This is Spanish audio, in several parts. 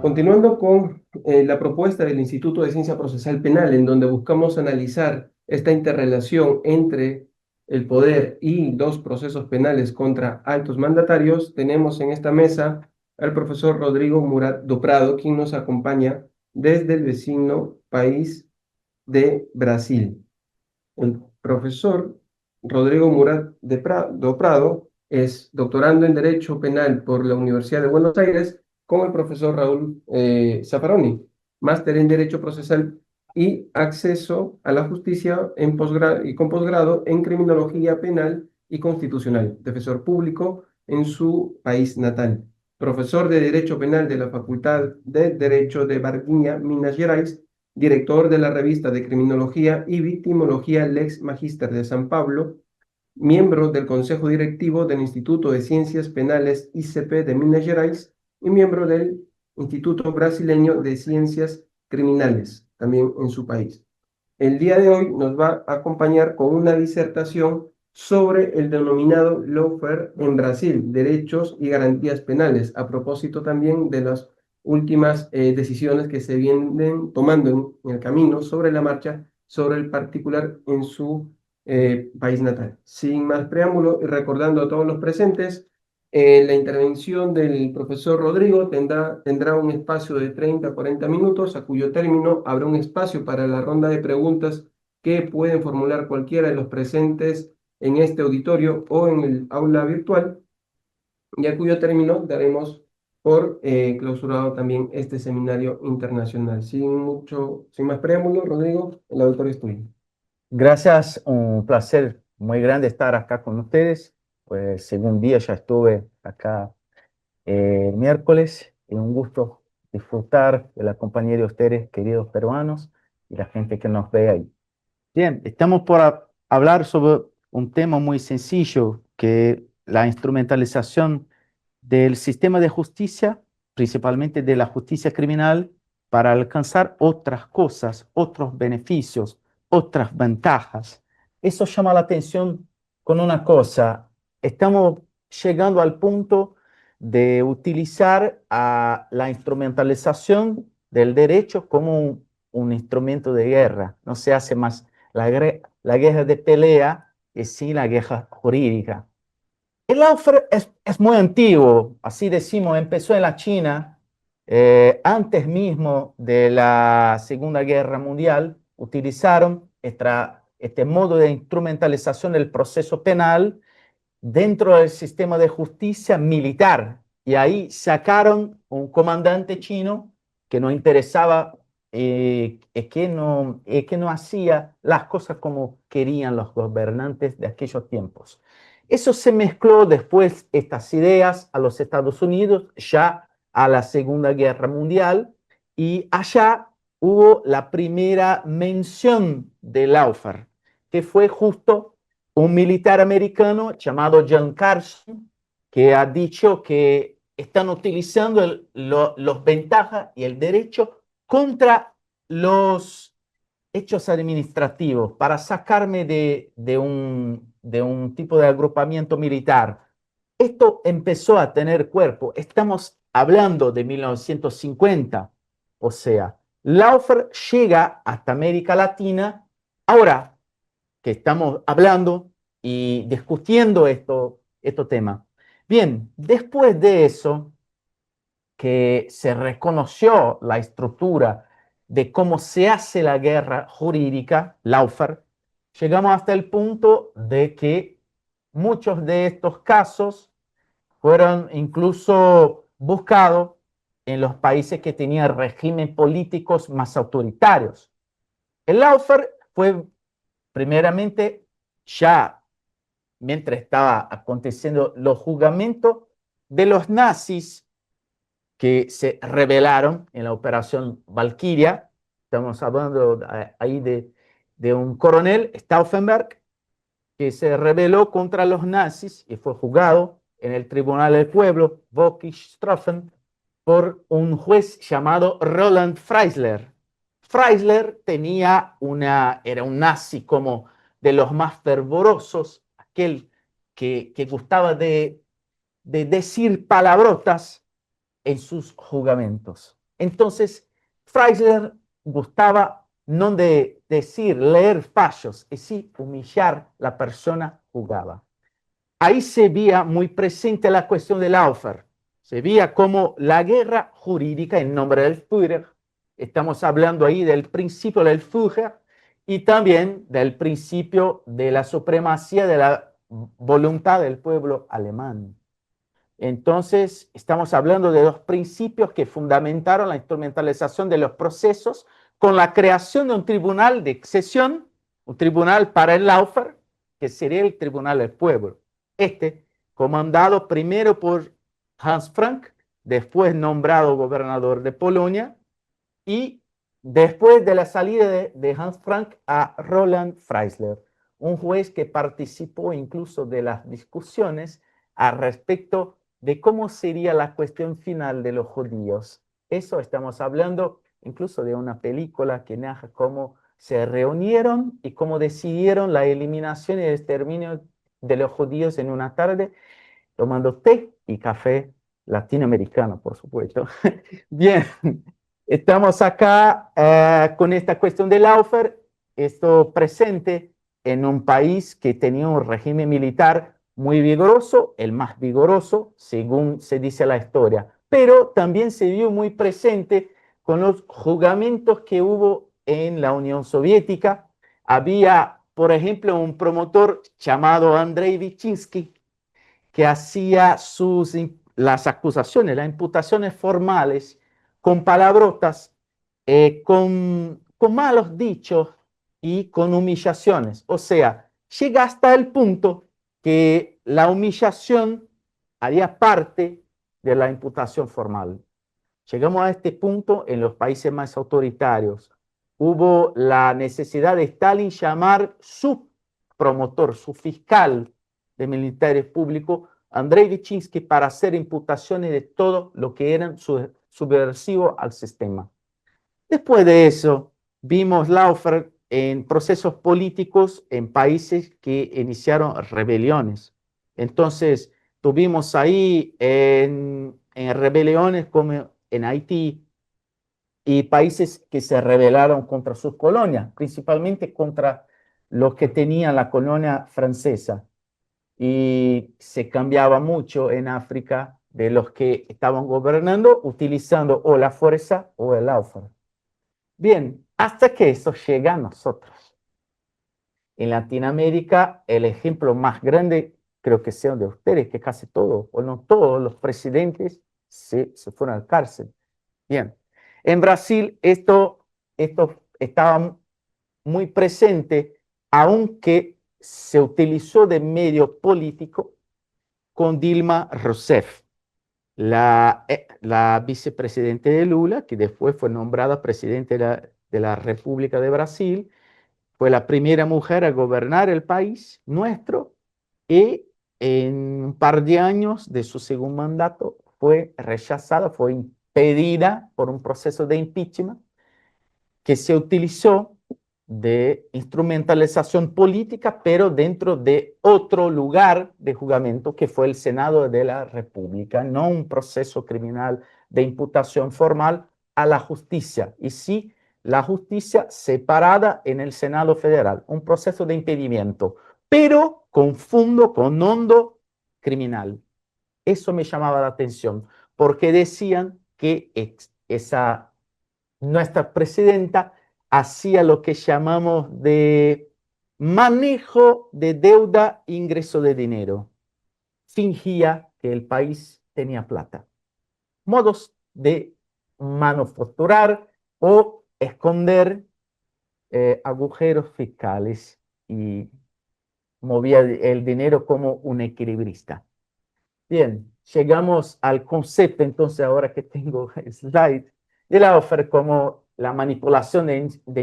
Continuando con la propuesta del Instituto de Ciencia Procesal Penal, en donde buscamos analizar esta interrelación entre el poder y los procesos penales contra altos mandatarios, tenemos en esta mesa al profesor Rodrigo Murat do Prado, quien nos acompaña desde el vecino país de Brasil. El profesor Rodrigo Murat do Prado es doctorando en Derecho Penal por la Universidad de Buenos Aires con el profesor Raúl Zaffaroni, máster en Derecho Procesal y acceso a la justicia en posgrado y con posgrado en Criminología Penal y Constitucional, defensor público en su país natal, profesor de Derecho Penal de la Facultad de Derecho de Varginha, Minas Gerais, director de la revista de Criminología y Victimología Lex Magister de San Pablo, miembro del Consejo Directivo del Instituto de Ciencias Penales ICP de Minas Gerais y miembro del Instituto Brasileño de Ciencias Criminales, también en su país. El día de hoy nos va a acompañar con una disertación sobre el denominado lawfare en Brasil, derechos y garantías penales, a propósito también de las últimas decisiones que se vienen tomando en el camino sobre la marcha, sobre el particular en su país natal. Sin más preámbulo y recordando a todos los presentes, la intervención del profesor Rodrigo tendrá un espacio de 30 a 40 minutos, a cuyo término habrá un espacio para la ronda de preguntas que pueden formular cualquiera de los presentes en este auditorio o en el aula virtual, y a cuyo término daremos por clausurado también este seminario internacional. Sin más preámbulo, Rodrigo, el auditorio es tuyo. Gracias, un placer muy grande estar acá con ustedes. Pues según día ya estuve acá el miércoles y un gusto disfrutar de la compañía de ustedes, queridos peruanos, y la gente que nos ve ahí. Bien, estamos por hablar sobre un tema muy sencillo, que la instrumentalización del sistema de justicia, principalmente de la justicia criminal, para alcanzar otras cosas, otros beneficios, otras ventajas. Eso llama la atención con una cosa. Estamos llegando al punto de utilizar a la instrumentalización del derecho como un instrumento de guerra. No se hace más la guerra de pelea y sí la guerra jurídica. El lawfare es muy antiguo, así decimos, empezó en la China, antes mismo de la Segunda Guerra Mundial, utilizaron este modo de instrumentalización del proceso penal dentro del sistema de justicia militar. Y ahí sacaron un comandante chino que no interesaba, que no hacía las cosas como querían los gobernantes de aquellos tiempos. Eso se mezcló después, estas ideas, a los Estados Unidos, ya a la Segunda Guerra Mundial, y allá hubo la primera mención del lawfare, que fue justo un militar americano llamado John Carson, que ha dicho que están utilizando los ventajas y el derecho contra los hechos administrativos para sacarme de un tipo de agrupamiento militar. Esto empezó a tener cuerpo. Estamos hablando de 1950. O sea, lawfare llega hasta América Latina. Ahora que estamos hablando y discutiendo este tema. Bien, después de eso, que se reconoció la estructura de cómo se hace la guerra jurídica, lawfare, llegamos hasta el punto de que muchos de estos casos fueron incluso buscados en los países que tenían regímenes políticos más autoritarios. El lawfare fue primeramente ya mientras estaba aconteciendo los juzgamientos de los nazis que se rebelaron en la operación Valkyria. Estamos hablando ahí de un coronel, Stauffenberg, que se rebeló contra los nazis y fue juzgado en el Tribunal del Pueblo, Volkisstrafen, por un juez llamado Roland Freisler. Freisler era un nazi como de los más fervorosos, aquel que gustaba de decir palabrotas en sus juzgamentos. Entonces, Freisler gustaba no de decir, leer fallos, y sí humillar la persona jugaba. Ahí se veía muy presente la cuestión del Laufer. Se veía como la guerra jurídica en nombre del Führer. Estamos hablando ahí del principio del Führer y también del principio de la supremacía de la voluntad del pueblo alemán. Entonces, estamos hablando de dos principios que fundamentaron la instrumentalización de los procesos con la creación de un tribunal de excepción, un tribunal para el Laufer, que sería el tribunal del pueblo. Este, comandado primero por Hans Frank, después nombrado gobernador de Polonia, y después de la salida de Hans Frank a Roland Freisler, un juez que participó incluso de las discusiones al respecto de cómo sería la cuestión final de los judíos. Eso estamos hablando incluso de una película que narra cómo se reunieron y cómo decidieron la eliminación y el exterminio de los judíos en una tarde, tomando té y café latinoamericano, por supuesto. Bien, estamos acá con esta cuestión del Laufer, esto presente en un país que tenía un régimen militar muy vigoroso, el más vigoroso, según se dice la historia, pero también se vio muy presente con los juzgamientos que hubo en la Unión Soviética. Había, por ejemplo, un promotor llamado Andrei Vichinsky que hacía las acusaciones, las imputaciones formales con palabrotas, con malos dichos y con humillaciones. O sea, llega hasta el punto que la humillación haría parte de la imputación formal. Llegamos a este punto en los países más autoritarios. Hubo la necesidad de Stalin llamar su promotor, su fiscal de militares públicos, Andrei Vichinsky, para hacer imputaciones de todo lo que eran subversivo al sistema. Después de eso, vimos Laufer en procesos políticos en países que iniciaron rebeliones. Entonces, tuvimos ahí en rebeliones como en Haití y países que se rebelaron contra sus colonias, principalmente contra los que tenían la colonia francesa. Y se cambiaba mucho en África de los que estaban gobernando, utilizando o la fuerza o el Laufer. Bien, hasta que eso llega a nosotros. En Latinoamérica, el ejemplo más grande creo que sea de ustedes, que casi todos, o no todos, los presidentes se fueron a la cárcel. Bien, en Brasil esto estaba muy presente, aunque se utilizó de medio político con Dilma Rousseff, la vicepresidenta de Lula, que después fue nombrada presidente de la República de Brasil, fue la primera mujer a gobernar el país nuestro y en un par de años de su segundo mandato fue rechazada, fue impedida por un proceso de impeachment que se utilizó de instrumentalización política, pero dentro de otro lugar de juzgamiento que fue el Senado de la República, no un proceso criminal de imputación formal a la justicia, y sí la justicia separada en el Senado Federal, un proceso de impedimento, pero con fondo, con hondo criminal. Eso me llamaba la atención, porque decían que nuestra presidenta hacía lo que llamamos de manejo de deuda, ingreso de dinero. Fingía que el país tenía plata. Modos de manufacturar o esconder agujeros fiscales y movía el dinero como un equilibrista. Bien, llegamos al concepto, entonces ahora que tengo el slide, de la oferta como la manipulación de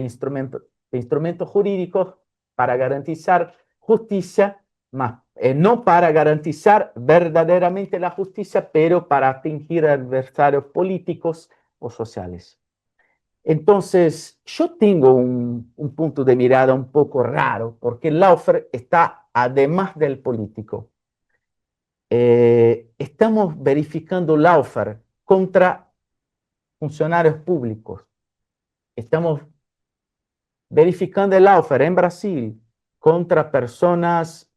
instrumentos jurídicos para garantizar justicia, no para garantizar verdaderamente la justicia, pero para atingir adversarios políticos o sociales. Entonces, yo tengo un punto de mirada un poco raro, porque el Laufer está además del político. Estamos verificando Laufer contra funcionarios públicos. Estamos verificando el lawfare en Brasil contra personas,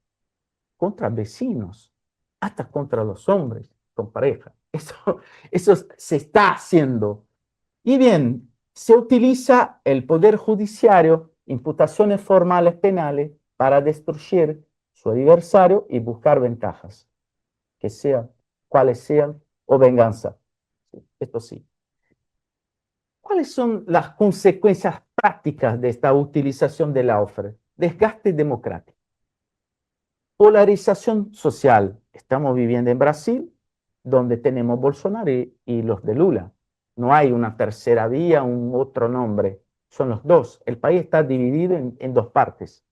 contra vecinos, hasta contra los hombres con pareja. Eso se está haciendo. Y bien, se utiliza el poder judiciario, imputaciones formales penales, para destruir su adversario y buscar ventajas, que sean, cuales sean, o venganza. Esto sí. ¿Cuáles son las consecuencias prácticas de esta utilización del lawfare? Desgaste democrático. Polarización social. Estamos viviendo en Brasil, donde tenemos Bolsonaro y los de Lula. No hay una tercera vía, un otro nombre. Son los dos. El país está dividido en dos partes.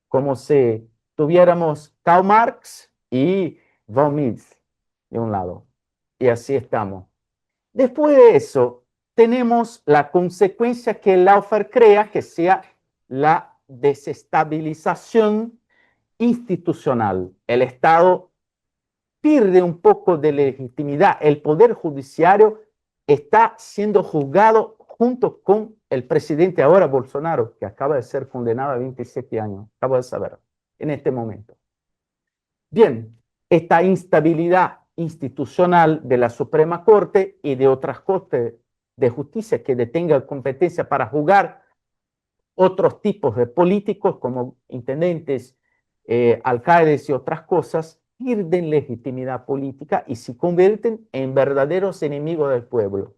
Como si tuviéramos Karl Marx y von Mises de un lado. Y así estamos. Después de eso, tenemos la consecuencia que el lawfare crea, que sea la desestabilización institucional. El Estado pierde un poco de legitimidad. El Poder Judiciario está siendo juzgado junto con el presidente ahora, Bolsonaro, que acaba de ser condenado a 27 años. Acabo de saber en este momento. Bien, esta instabilidad institucional de la Suprema Corte y de otras cortes de justicia que detengan competencia para juzgar otros tipos de políticos como intendentes, alcaldes y otras cosas, pierden legitimidad política y se convierten en verdaderos enemigos del pueblo.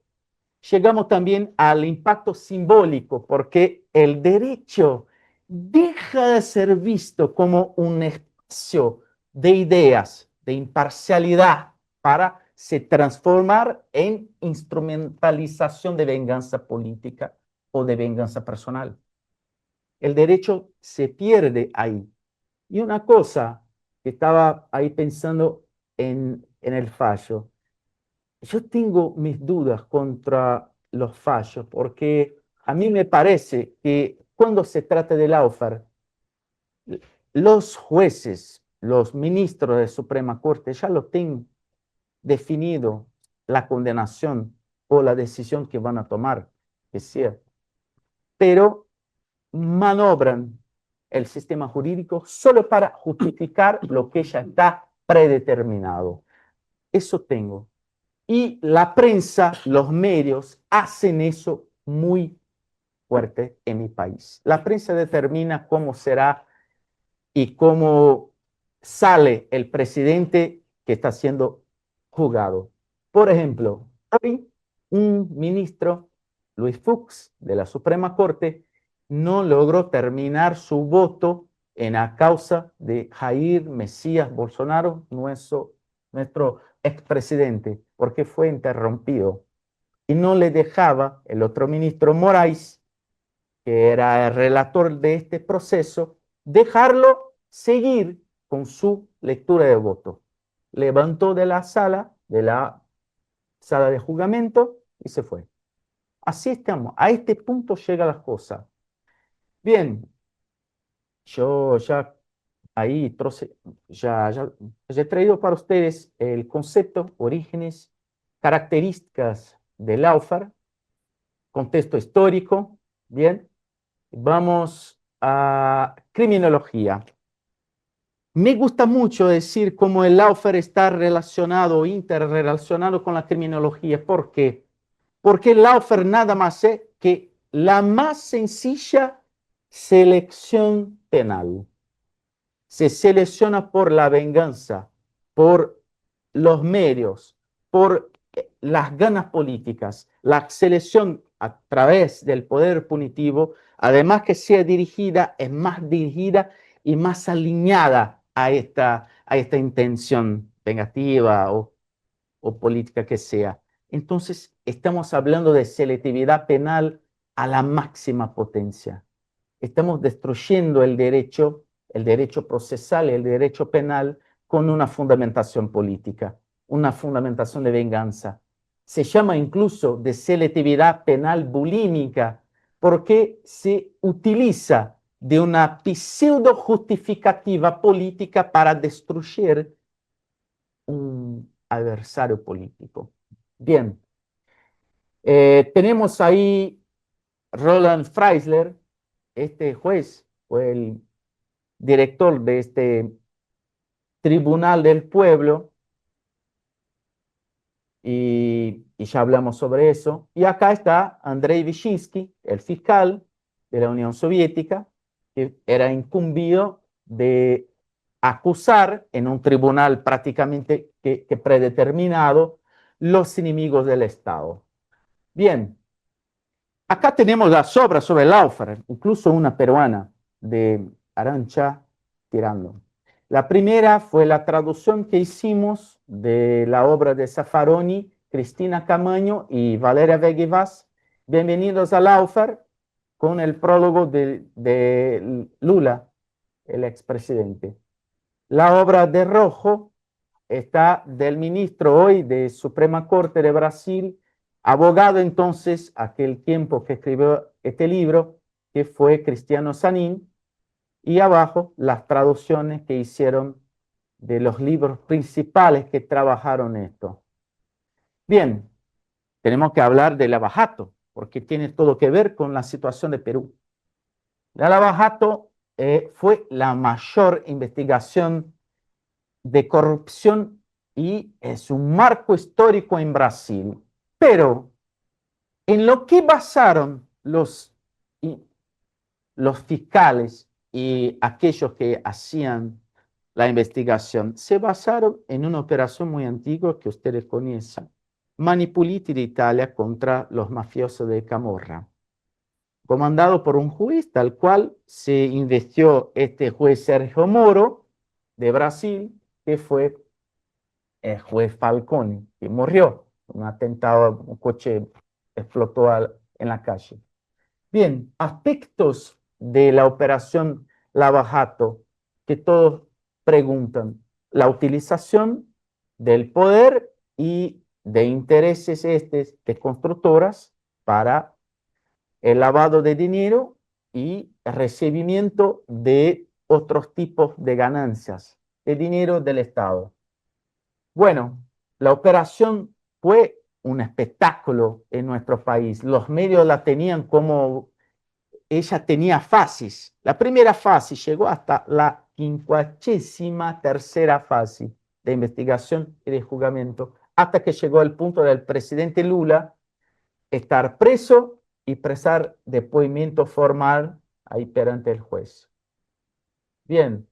Llegamos también al impacto simbólico, porque el derecho deja de ser visto como un espacio de ideas, de imparcialidad, para se transformar en instrumentalización de venganza política o de venganza personal. El derecho se pierde ahí. Y una cosa que estaba ahí pensando en el fallo, yo tengo mis dudas contra los fallos, porque a mí me parece que cuando se trata de lawfare, los jueces, los ministros de Suprema Corte ya lo tienen definido la condenación o la decisión que van a tomar, que sea. Pero manobran el sistema jurídico solo para justificar lo que ya está predeterminado. Eso tengo. Y la prensa, los medios, hacen eso muy fuerte en mi país. La prensa determina cómo será y cómo sale el presidente que está siendo juzgado. Por ejemplo, hoy un ministro, Luis Fuchs, de la Suprema Corte, no logró terminar su voto en la causa de Jair Mesías Bolsonaro, nuestro expresidente, porque fue interrumpido. Y no le dejaba el otro ministro Moraes, que era el relator de este proceso, dejarlo seguir con su lectura de voto. Levantó de la sala de juzgamiento y se fue. Así estamos. A este punto llega la cosa. Bien, yo ya ahí ya he traído para ustedes el concepto, orígenes, características del lawfare, contexto histórico. Bien, vamos a criminología. Me gusta mucho decir cómo el lawfare está relacionado, interrelacionado con la criminología. ¿Por qué? Porque el lawfare nada más es que la más sencilla selección penal. Se selecciona por la venganza, por los medios, por las ganas políticas. La selección a través del poder punitivo, además que sea dirigida, es más dirigida y más alineada a esta intención vengativa o política que sea. Entonces, estamos hablando de selectividad penal a la máxima potencia. Estamos destruyendo el derecho procesal, el derecho penal, con una fundamentación política, una fundamentación de venganza. Se llama incluso de selectividad penal bulímica, porque se utiliza de una pseudo justificativa política para destruir un adversario político. Bien, Tenemos ahí Roland Freisler, este juez fue el director de este Tribunal del Pueblo, y ya hablamos sobre eso. Y acá está Andrei Vyshinsky, el fiscal de la Unión Soviética, que era incumbido de acusar en un tribunal prácticamente que predeterminado los enemigos del Estado. Bien, acá tenemos las obras sobre Laufer, incluso una peruana de Arantxa Tirando. La primera fue la traducción que hicimos de la obra de Zaffaroni, Cristina Camaño y Valeria Vegevas, Bienvenidos a Laufer, con el prólogo de Lula, el expresidente. La obra de Rojo está del ministro hoy de Suprema Corte de Brasil, abogado entonces aquel tiempo que escribió este libro, que fue Cristiano Sanín, y abajo las traducciones que hicieron de los libros principales que trabajaron esto. Bien, tenemos que hablar de Lava Jato, porque tiene todo que ver con la situación de Perú. La Lava Jato fue la mayor investigación de corrupción y es un marco histórico en Brasil. Pero en lo que basaron los fiscales y aquellos que hacían la investigación, se basaron en una operación muy antigua que ustedes conocen, Manipuliti de Italia contra los mafiosos de Camorra, comandado por un juez, tal cual se investió este juez Sergio Moro de Brasil, que fue el juez Falcone, que murió. Un atentado, un coche explotó en la calle. Bien, aspectos de la operación Lava Jato que todos preguntan. La utilización del poder y de intereses de constructoras para el lavado de dinero y recibimiento de otros tipos de ganancias, de dinero del Estado. Bueno, la operación fue un espectáculo en nuestro país. Los medios la tenían como, ella tenía fases. La primera fase llegó hasta la 53ª fase de investigación y de juzgamiento, hasta que llegó el punto del presidente Lula estar preso y prestar depoimiento formal ahí perante el juez. Bien,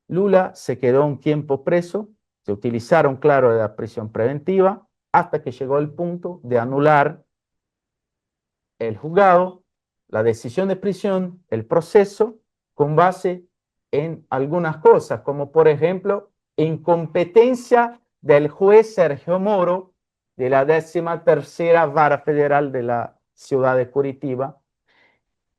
Lula se quedó un tiempo preso, se utilizaron, claro, de la prisión preventiva, hasta que llegó el punto de anular el juzgado, la decisión de prisión, el proceso, con base en algunas cosas, como por ejemplo, incompetencia del juez Sergio Moro, de la 13ª Vara Federal de la ciudad de Curitiba,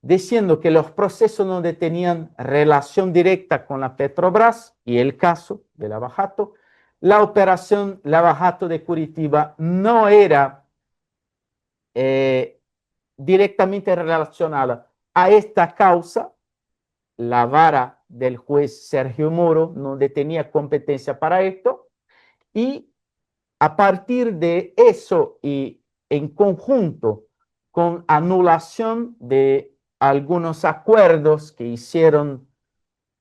diciendo que los procesos no tenían relación directa con la Petrobras y el caso de Lava Jato. La operación Lava Jato de Curitiba no era directamente relacionada a esta causa. La vara del juez Sergio Moro no tenía competencia para esto, y a partir de eso y en conjunto con anulación de algunos acuerdos que hicieron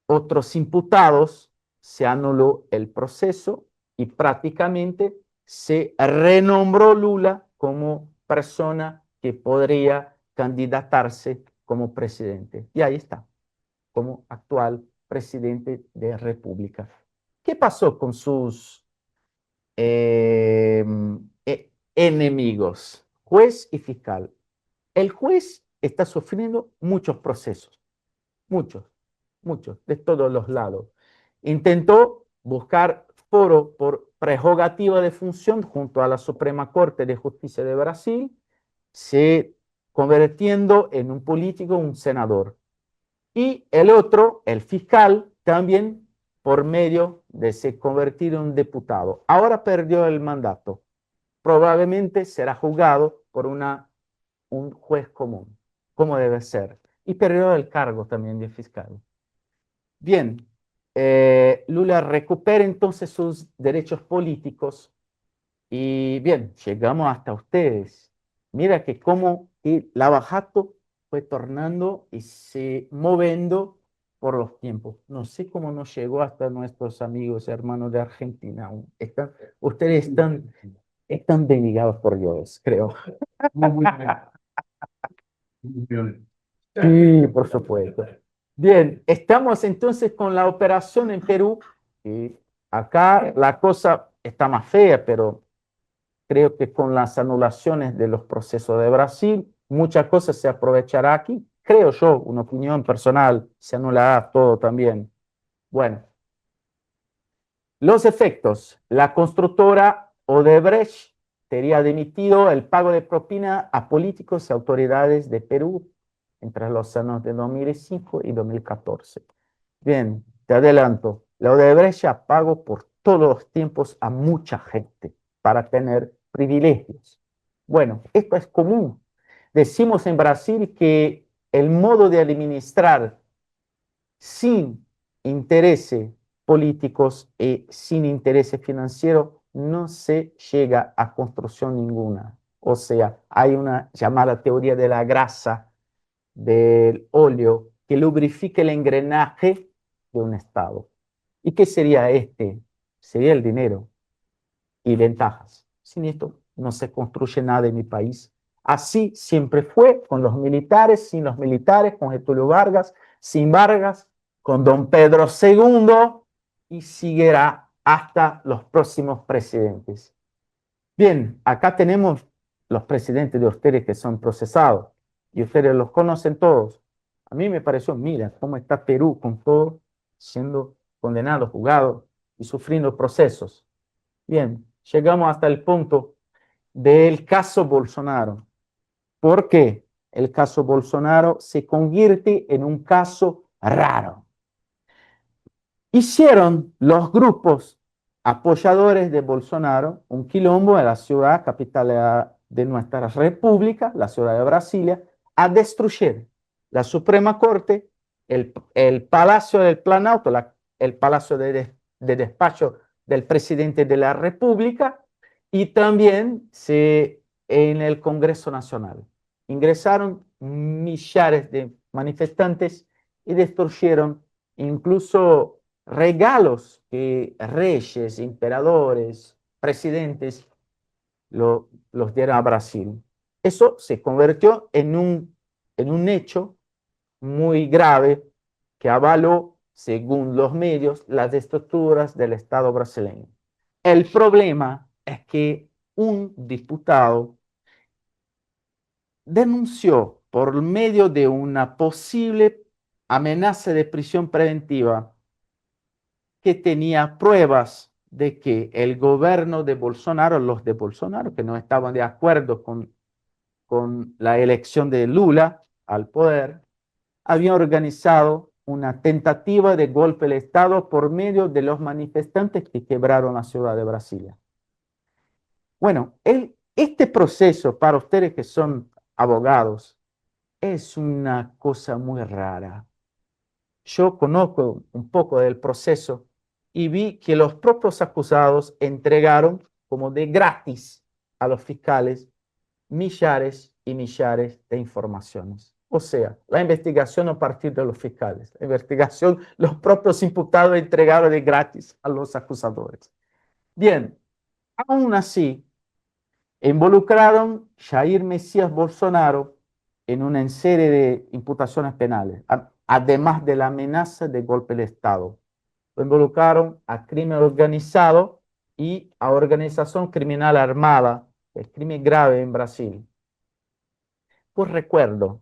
otros imputados, se anuló el proceso y prácticamente se renombró Lula como persona que podría candidatarse como presidente. Y ahí está, como actual presidente de República. ¿Qué pasó con sus enemigos? Juez y fiscal. El juez está sufriendo muchos procesos, muchos, de todos los lados. Intentó buscar foro por prerrogativa de función junto a la Suprema Corte de Justicia de Brasil, se convirtiendo en un político, un senador. Y el otro, el fiscal, también por medio de se convertir en un diputado. Ahora perdió el mandato. Probablemente será juzgado por un juez común, como debe ser. Y perdió el cargo también de fiscal. Bien, Lula recupera entonces sus derechos políticos y bien, llegamos hasta ustedes. mira que como el Lava Jato fue tornando y se moviendo por los tiempos. No sé cómo nos llegó hasta nuestros amigos, hermanos de Argentina. Ustedes están bien ligados por Dios, creo. Sí, por supuesto. Bien, estamos entonces con la operación en Perú. Y acá la cosa está más fea, pero creo que con las anulaciones de los procesos de Brasil, muchas cosas se aprovechará aquí. Creo yo, una opinión personal, se anulará todo también. Bueno, los efectos. La constructora Odebrecht sería dimitido el pago de propina a políticos y autoridades de Perú entre los años de 2005 y 2014. Bien, te adelanto. La Odebrecht ya pagó por todos los tiempos a mucha gente para tener privilegios. Bueno, esto es común. Decimos en Brasil que el modo de administrar sin intereses políticos y sin intereses financieros no se llega a construcción ninguna. O sea, hay una llamada teoría de la grasa del óleo que lubrifica el engranaje de un Estado. ¿Y qué sería este? Sería el dinero y ventajas. Sin esto no se construye nada en mi país. Así siempre fue con los militares, sin los militares, con Getúlio Vargas, sin Vargas, con don Pedro II y seguirá hasta los próximos presidentes. Bien, acá tenemos los presidentes de ustedes que son procesados y ustedes los conocen todos. A mí me pareció, mira, cómo está Perú con todo siendo condenado, juzgado y sufriendo procesos. Bien, llegamos hasta el punto del caso Bolsonaro. ¿Por qué el caso Bolsonaro se convierte en un caso raro? Hicieron los grupos apoyadores de Bolsonaro un quilombo en la ciudad capital de nuestra república, la ciudad de Brasilia, a destruir la Suprema Corte, el Palacio del Planalto, el Palacio de Despacho del Presidente de la República y también en el Congreso Nacional. Ingresaron millares de manifestantes y destruyeron incluso regalos que reyes, emperadores, presidentes los dieron a Brasil. Eso se convirtió en un hecho muy grave que avaló, según los medios, las estructuras del Estado brasileño. El problema es que un diputado denunció por medio de una posible amenaza de prisión preventiva que tenía pruebas de que el gobierno de Bolsonaro, los de Bolsonaro, que no estaban de acuerdo con la elección de Lula al poder, habían organizado una tentativa de golpe de Estado por medio de los manifestantes que quebraron la ciudad de Brasilia. Bueno, este proceso para ustedes que son abogados es una cosa muy rara. Yo conozco un poco del proceso y vi que los propios acusados entregaron como de gratis a los fiscales millares y millares de informaciones. O sea, la investigación a partir de los fiscales, la investigación, los propios imputados entregaron de gratis a los acusadores. Bien, aún así, involucraron Jair Mesías Bolsonaro en una serie de imputaciones penales, además de la amenaza de golpe de Estado. Lo involucraron a crimen organizado y a organización criminal armada, el crimen grave en Brasil. Pues recuerdo,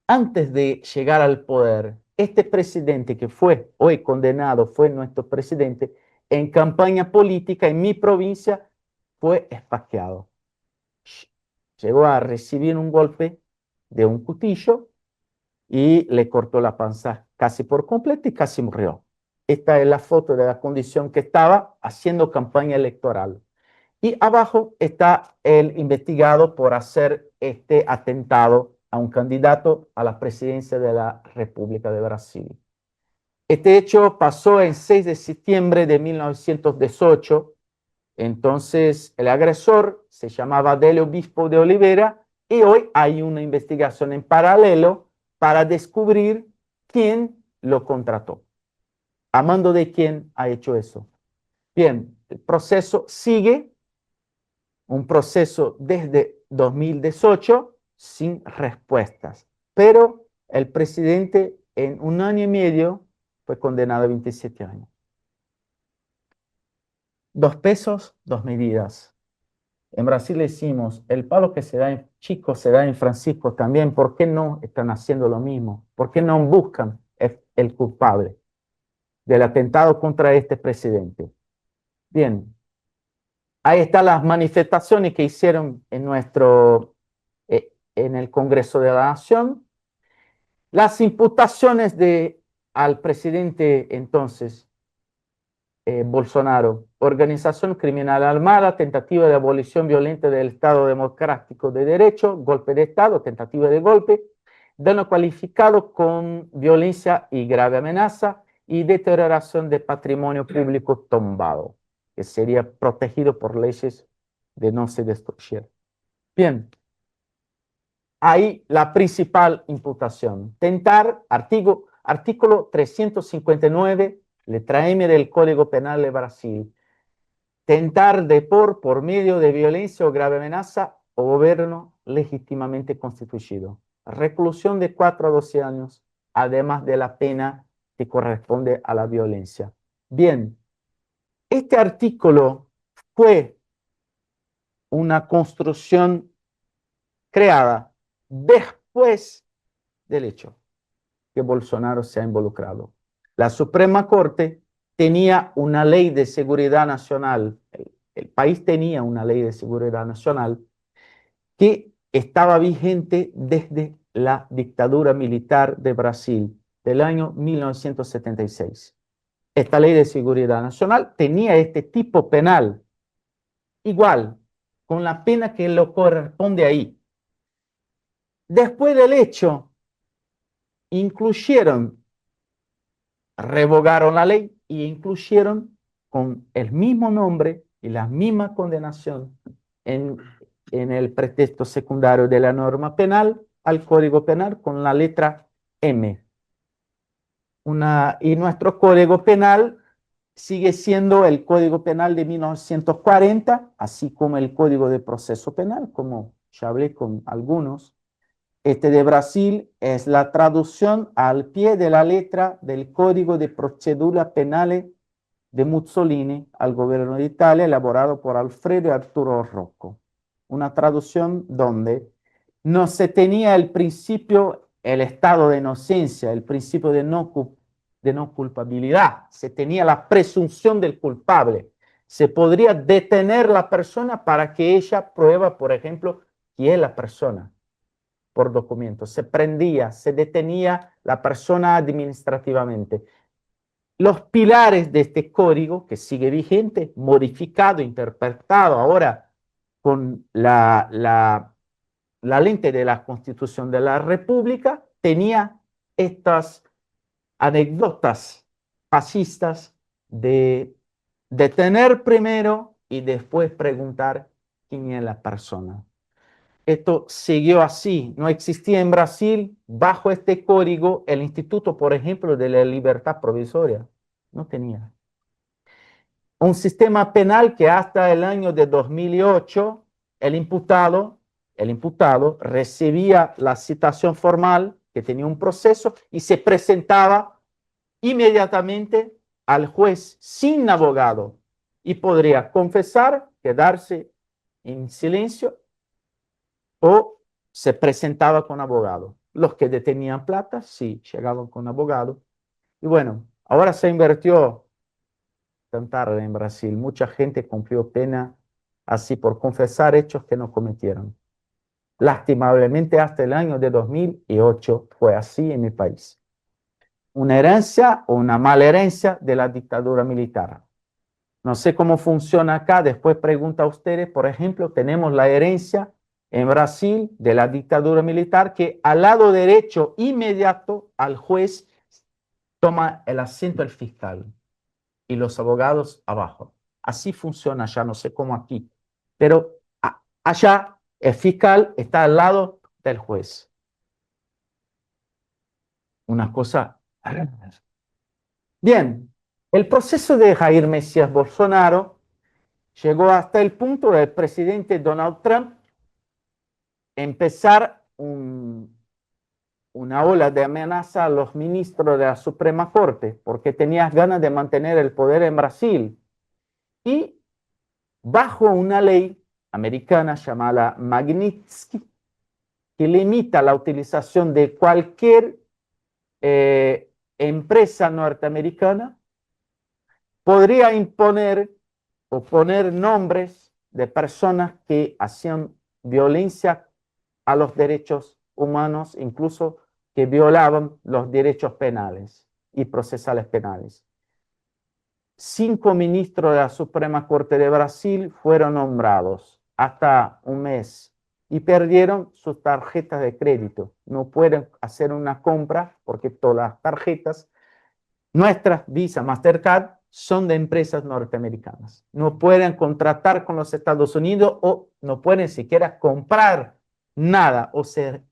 antes de llegar al poder, este presidente que fue hoy condenado, fue nuestro presidente, en campaña política en mi provincia fue esfaqueado. Llegó a recibir un golpe de un cuchillo y le cortó la panza casi por completo y casi murió. Esta es la foto de la condición que estaba haciendo campaña electoral. Y abajo está el investigado por hacer este atentado a un candidato a la presidencia de la República de Brasil. Este hecho pasó el 6 de septiembre de 1918. Entonces, el agresor se llamaba Delio Bispo de Oliveira Y hoy hay una investigación en paralelo para descubrir quién lo contrató. ¿A mando de quién ha hecho eso? Bien, el proceso sigue, un proceso desde 2018 sin respuestas, pero el presidente en 1 año y medio fue condenado a 27 años. 2 pesos, 2 medidas. En Brasil decimos, el palo que se da en Chico se da en Francisco también. ¿Por qué no están haciendo lo mismo? ¿Por qué no buscan el culpable del atentado contra este presidente? Bien, ahí están las manifestaciones que hicieron en el Congreso de la Nación. Las imputaciones al presidente entonces, Bolsonaro: organización criminal armada, tentativa de abolición violenta del Estado Democrático de Derecho, golpe de Estado, tentativa de golpe, daño cualificado con violencia y grave amenaza, y deterioración de patrimonio público tombado, que sería protegido por leyes de no se destruir. Bien, ahí la principal imputación: tentar, artículo 359, letra M del Código Penal de Brasil, tentar depor por medio de violencia o grave amenaza o gobierno legítimamente constituido. Reclusión de 4 a 12 años, además de la pena que corresponde a la violencia. Bien, este artículo fue una construcción creada después del hecho que Bolsonaro se ha involucrado. La Suprema Corte tenía una ley de seguridad nacional, el país tenía una ley de seguridad nacional que estaba vigente desde la dictadura militar de Brasil del año 1976. Esta ley de seguridad nacional tenía este tipo penal, igual, con la pena que lo corresponde ahí. Después del hecho, revogaron la ley e incluyeron con el mismo nombre y la misma condenación en el pretexto secundario de la norma penal al Código Penal con la letra M. Y nuestro Código Penal sigue siendo el Código Penal de 1940, así como el Código de Proceso Penal, como ya hablé con algunos. Este de Brasil es la traducción al pie de la letra del Código de Procedura Penale de Mussolini al gobierno de Italia, elaborado por Alfredo y Arturo Rocco. Una traducción donde no se tenía el principio, el estado de inocencia, el principio de no culpabilidad. Se tenía la presunción del culpable. Se podría detener la persona para que ella prueba, por ejemplo, quién es la persona por documentos. Se prendía, se detenía la persona administrativamente. Los pilares de este código, que sigue vigente, modificado, interpretado ahora con la lente de la Constitución de la República, tenía estas anécdotas fascistas de detener primero y después preguntar quién es la persona. Esto siguió así. No existía en Brasil, bajo este código, el Instituto, por ejemplo, de la Libertad Provisoria. No tenía. Un sistema penal que hasta el año de 2008, el imputado recibía la citación formal, que tenía un proceso, y se presentaba inmediatamente al juez sin abogado y podría confesar, quedarse en silencio o se presentaba con abogado. Los que detenían plata, sí, llegaban con abogado. Y bueno, ahora se invirtió tan tarde en Brasil. Mucha gente cumplió pena así por confesar hechos que no cometieron. Lastimablemente hasta el año de 2008 fue así en mi país. Una herencia o una mala herencia de la dictadura militar. No sé cómo funciona acá, después pregunta a ustedes. Por ejemplo, tenemos la herencia en Brasil de la dictadura militar, que al lado derecho inmediato al juez toma el asiento el fiscal y los abogados abajo. Así funciona allá, no sé cómo aquí, pero allá El fiscal está al lado del juez. Una cosa rara. Bien, el proceso de Jair Mesías Bolsonaro llegó hasta el punto del presidente Donald Trump empezar una ola de amenaza a los ministros de la Suprema Corte, porque tenía ganas de mantener el poder en Brasil. Y bajo una ley americana llamada Magnitsky, que limita la utilización de cualquier empresa norteamericana, podría imponer o poner nombres de personas que hacían violencia a los derechos humanos, incluso que violaban los derechos penales y procesales penales. 5 ministros de la Suprema Corte de Brasil fueron nombrados hasta un mes y perdieron sus tarjetas de crédito. No pueden hacer una compra porque todas las tarjetas, nuestras Visa, Mastercard, son de empresas norteamericanas. No pueden contratar con los Estados Unidos o no pueden siquiera comprar nada o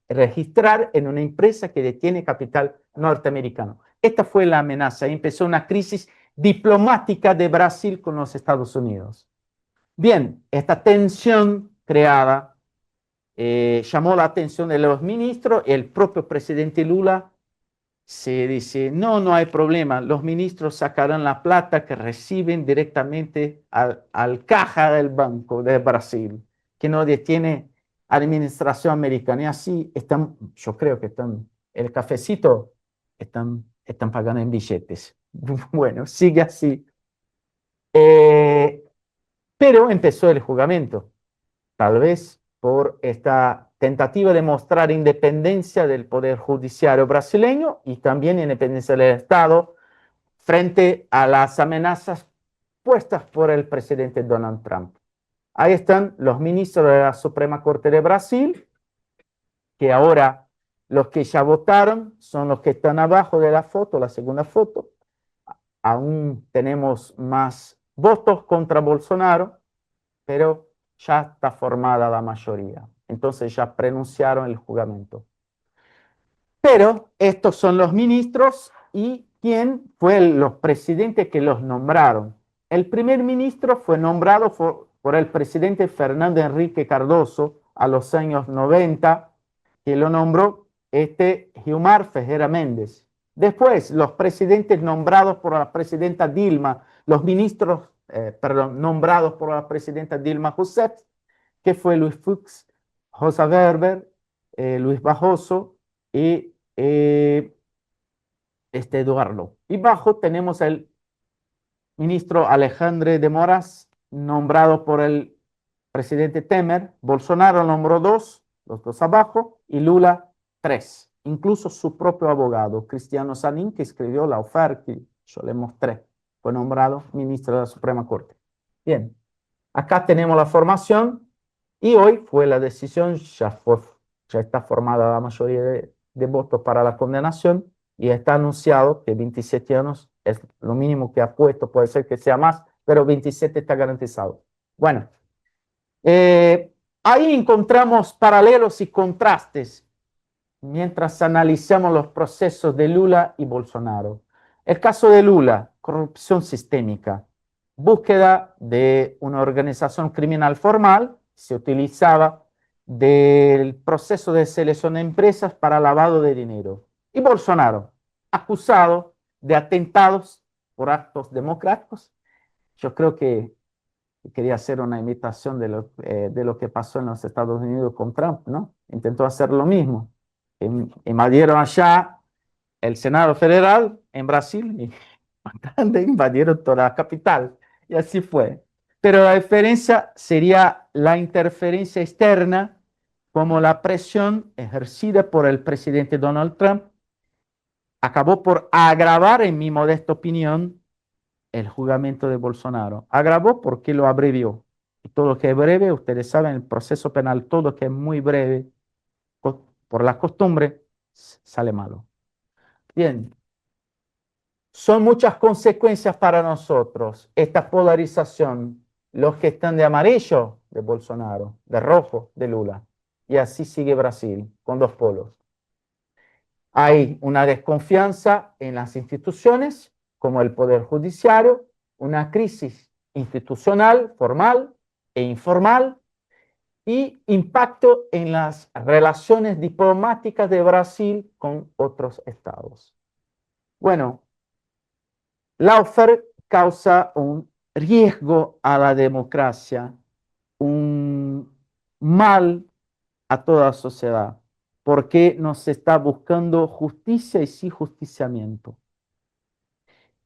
registrar en una empresa que detiene capital norteamericano. Esta fue la amenaza. Empezó una crisis diplomática de Brasil con los Estados Unidos. Bien, esta tensión creada llamó la atención de los ministros. El propio presidente Lula se dice, no hay problema, los ministros sacarán la plata que reciben directamente al caja del Banco de Brasil, que no detiene administración americana. Y así están, yo creo que están, el cafecito están pagando en billetes. Bueno, sigue así. Pero empezó el jugamento, tal vez por esta tentativa de mostrar independencia del poder judiciario brasileño y también independencia del Estado frente a las amenazas puestas por el presidente Donald Trump. Ahí están los ministros de la Suprema Corte de Brasil, que ahora los que ya votaron son los que están abajo de la foto, la segunda foto. Aún tenemos más votos contra Bolsonaro, pero ya está formada la mayoría. Entonces ya pronunciaron el juramento. Pero estos son los ministros y quién fue los presidentes que los nombraron. El primer ministro fue nombrado por el presidente Fernando Henrique Cardoso a los años 90, que lo nombró Gilmar Ferreira Méndez. Después, los presidentes nombrados por la presidenta Dilma, los ministros nombrados por la presidenta Dilma Rousseff, que fue Luis Fuchs, Rosa Weber, Luis Barroso y Eduardo. Y bajo tenemos el ministro Alejandro de Moraes, nombrado por el presidente Temer. Bolsonaro nombró 2, los 2 abajo, y Lula 3. Incluso su propio abogado, Cristiano Zanin, que escribió la oferta que yo le mostré, fue nombrado ministro de la Suprema Corte. Bien, acá tenemos la formación y hoy fue la decisión, ya está formada la mayoría de votos para la condenación y está anunciado que 27 años es lo mínimo que ha puesto, puede ser que sea más, pero 27 está garantizado. Bueno, ahí encontramos paralelos y contrastes mientras analizamos los procesos de Lula y Bolsonaro. El caso de Lula, corrupción sistémica, búsqueda de una organización criminal formal, se utilizaba del proceso de selección de empresas para lavado de dinero. Y Bolsonaro, acusado de atentados por actos democráticos. Yo creo que quería hacer una imitación de lo que pasó en los Estados Unidos con Trump, ¿no? Intentó hacer lo mismo. Invadieron allá el Senado Federal en Brasil y invadieron toda la capital. Y así fue. Pero la diferencia sería la interferencia externa, como la presión ejercida por el presidente Donald Trump acabó por agravar, en mi modesta opinión, el juramento de Bolsonaro. Agravó porque lo abrevió. Y todo lo que es breve, ustedes saben, el proceso penal, todo lo que es muy breve, por la costumbre, sale malo. Bien. Son muchas consecuencias para nosotros esta polarización. los que están de amarillo, de Bolsonaro, de rojo, de Lula. Y así sigue Brasil, con dos polos. Hay una desconfianza en las instituciones, como el Poder Judiciario, una crisis institucional, formal e informal, y impacto en las relaciones diplomáticas de Brasil con otros estados. Bueno, Lawfare causa un riesgo a la democracia, un mal a toda la sociedad, porque nos está buscando justicia y sí justiciamiento.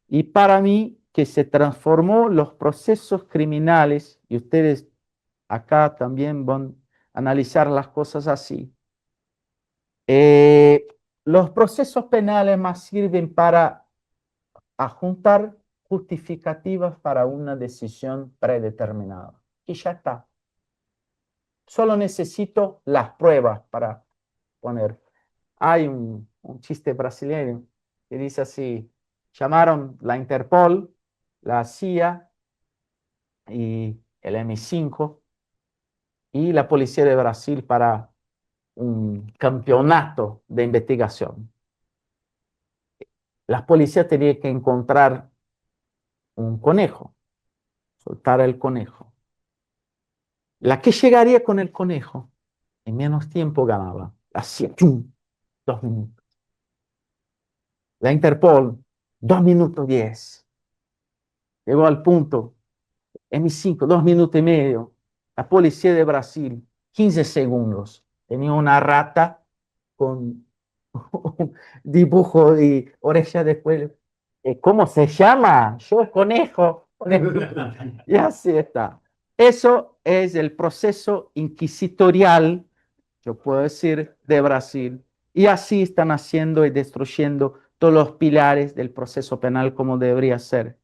Y para mí, que se transformó los procesos criminales, y ustedes acá también van a analizar las cosas así, los procesos penales más sirven para adjuntar justificativas para una decisión predeterminada. Y ya está. Solo necesito las pruebas para poner. Hay un chiste brasileño que dice así, llamaron la Interpol, la CIA y el M5 y la policía de Brasil para un campeonato de investigación. Las policías tenían que encontrar un conejo, soltar el conejo. La que llegaría con el conejo en menos tiempo ganaba. Así, ¡pum! 2 minutos. La Interpol, 2 minutos 10. Llegó al punto. M5, 2 minutos y medio. La policía de Brasil, 15 segundos. Tenía una rata con un dibujo de oreja de cuello. ¿Cómo se llama? Yo conejo. Y así está. Eso es el proceso inquisitorial, yo puedo decir, de Brasil. Y así están haciendo y destruyendo todos los pilares del proceso penal como debería ser.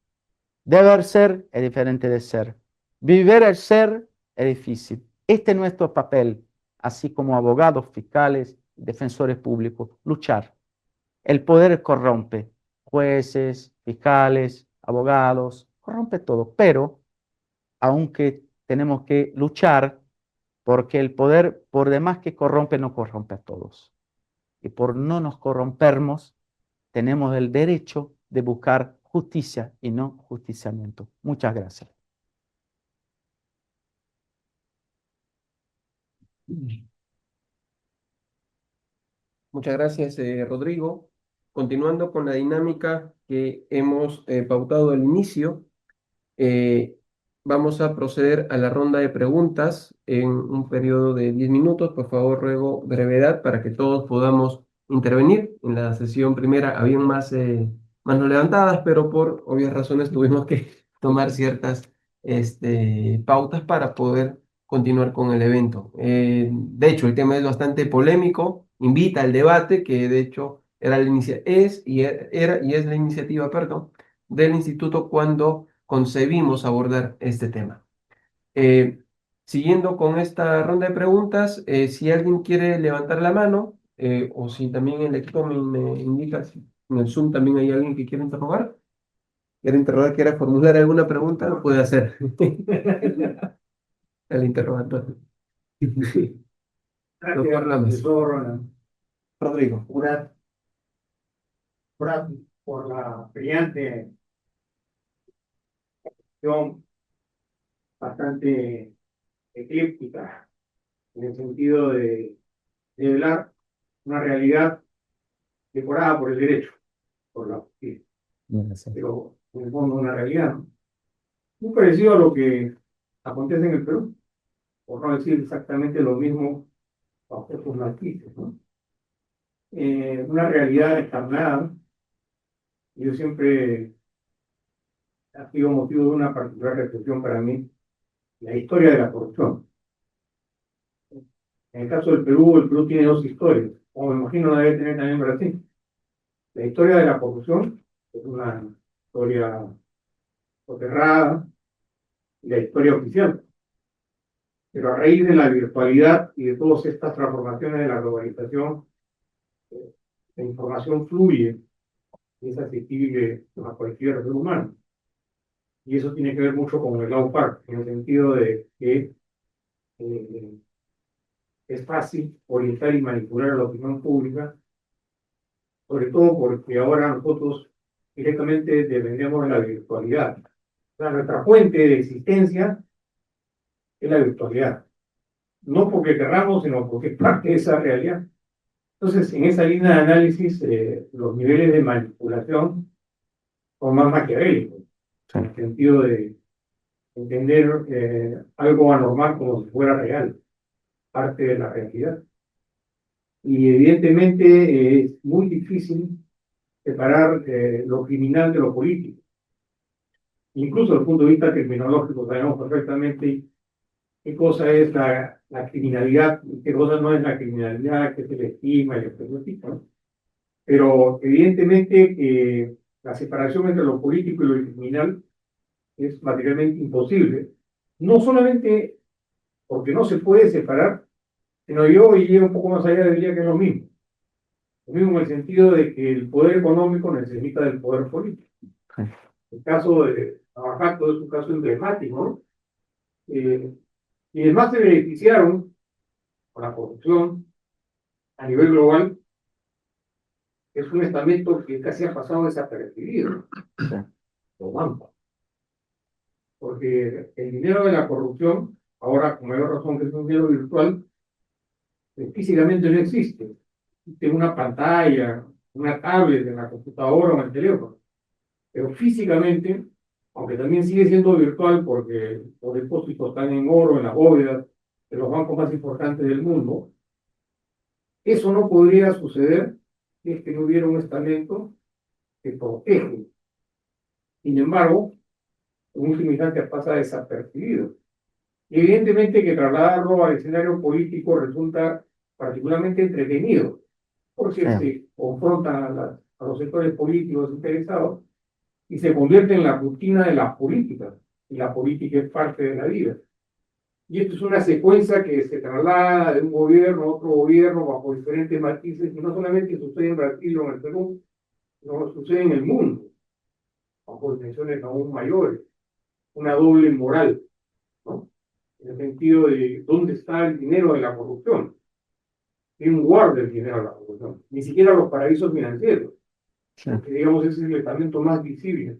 Deber ser es diferente de ser. Vivir el ser es difícil. Este es nuestro papel, así como abogados, fiscales, defensores públicos, luchar. El poder corrompe, jueces, fiscales, abogados, corrompe todo, pero aunque tenemos que luchar porque el poder, por demás que corrompe, no corrompe a todos. Y por no nos corrompernos, tenemos el derecho de buscar justicia y no justiciamiento. Muchas gracias. Muchas gracias, Rodrigo. Continuando con la dinámica que hemos pautado al inicio, eh, vamos a proceder a la ronda de preguntas en un periodo de 10 minutos. Por favor, ruego brevedad para que todos podamos intervenir. En la sesión primera habían más manos levantadas, pero por obvias razones tuvimos que tomar ciertas pautas para poder continuar con el evento. De hecho, el tema es bastante polémico, invita al debate, que de hecho era era y es la iniciativa, perdón, del instituto cuando concebimos abordar este tema. Eh, Siguiendo con esta ronda de preguntas, si alguien quiere levantar la mano, o si también el equipo me indica si en el Zoom también hay alguien que quiere formular alguna pregunta, lo puede hacer. El interrogatorio. Doctor Gracias, Lamas. profesor Rodrigo. Murat, por la brillante acción bastante eclíptica en el sentido de nivelar una realidad decorada por el derecho, por la justicia, pero en el fondo una realidad, ¿no? Muy parecido a lo que acontece en el Perú, por no decir exactamente lo mismo bajo sus matices, ¿no? Una realidad encarnada. Yo siempre ha sido motivo de una particular reflexión para mí, la historia de la corrupción. En el caso del Perú, el Perú tiene dos historias, como me imagino la debe tener también Brasil. La historia de la corrupción es una historia soterrada, y la historia oficial. Pero a raíz de la virtualidad y de todas estas transformaciones de la globalización, la información fluye y es accesible a cualquier ser humano. y eso tiene que ver mucho con el lawfare, en el sentido de que eh, es fácil orientar y manipular a la opinión pública, sobre todo porque ahora nosotros directamente dependemos de la virtualidad. O sea, nuestra fuente de existencia es la virtualidad. No porque querramos, sino porque es parte de esa realidad. Entonces, en esa línea de análisis, los niveles de manipulación son más maquiavélicos, en el sentido de entender algo anormal como si fuera real, parte de la realidad. Y evidentemente es muy difícil separar lo criminal de lo político. Incluso desde el punto de vista criminológico sabemos perfectamente qué cosa es la criminalidad, qué cosa no es la criminalidad, qué se le estima y qué se le estima, ¿no? Pero evidentemente la separación entre lo político y lo criminal es materialmente imposible, no solamente porque no se puede separar, sino yo iría un poco más allá, diría que es lo mismo. Lo mismo en el sentido de que el poder económico necesita del poder político. El caso de Abacato es un caso emblemático, ¿no? Y además se beneficiaron con la corrupción a nivel global. Es un estamento que casi ha pasado desapercibido, los bancos. Porque el dinero de la corrupción, ahora con mayor razón que es un dinero virtual, físicamente no existe. Existe una pantalla, una tablet en la computadora o en el teléfono. Pero físicamente, aunque también sigue siendo virtual porque los depósitos están en oro en las bóvedas de los bancos más importantes del mundo, eso no podría suceder si es que no hubiera un estamento que protege. Sin embargo, un semejante pasa desapercibido. Y evidentemente que trasladarlo al escenario político resulta particularmente entretenido, porque se confrontan a los sectores políticos interesados y se convierte en la rutina de la política, y la política es parte de la vida. Y esto es una secuencia que se traslada de un gobierno a otro gobierno bajo diferentes matices, y no solamente sucede en Brasil o en el Perú, sino sucede en el mundo, bajo dimensiones aún mayores, una doble moral, ¿no? En el sentido de dónde está el dinero de la corrupción. ¿Quién guarda el dinero de la corrupción? Ni siquiera los paraísos financieros, que digamos es el estamento más visible.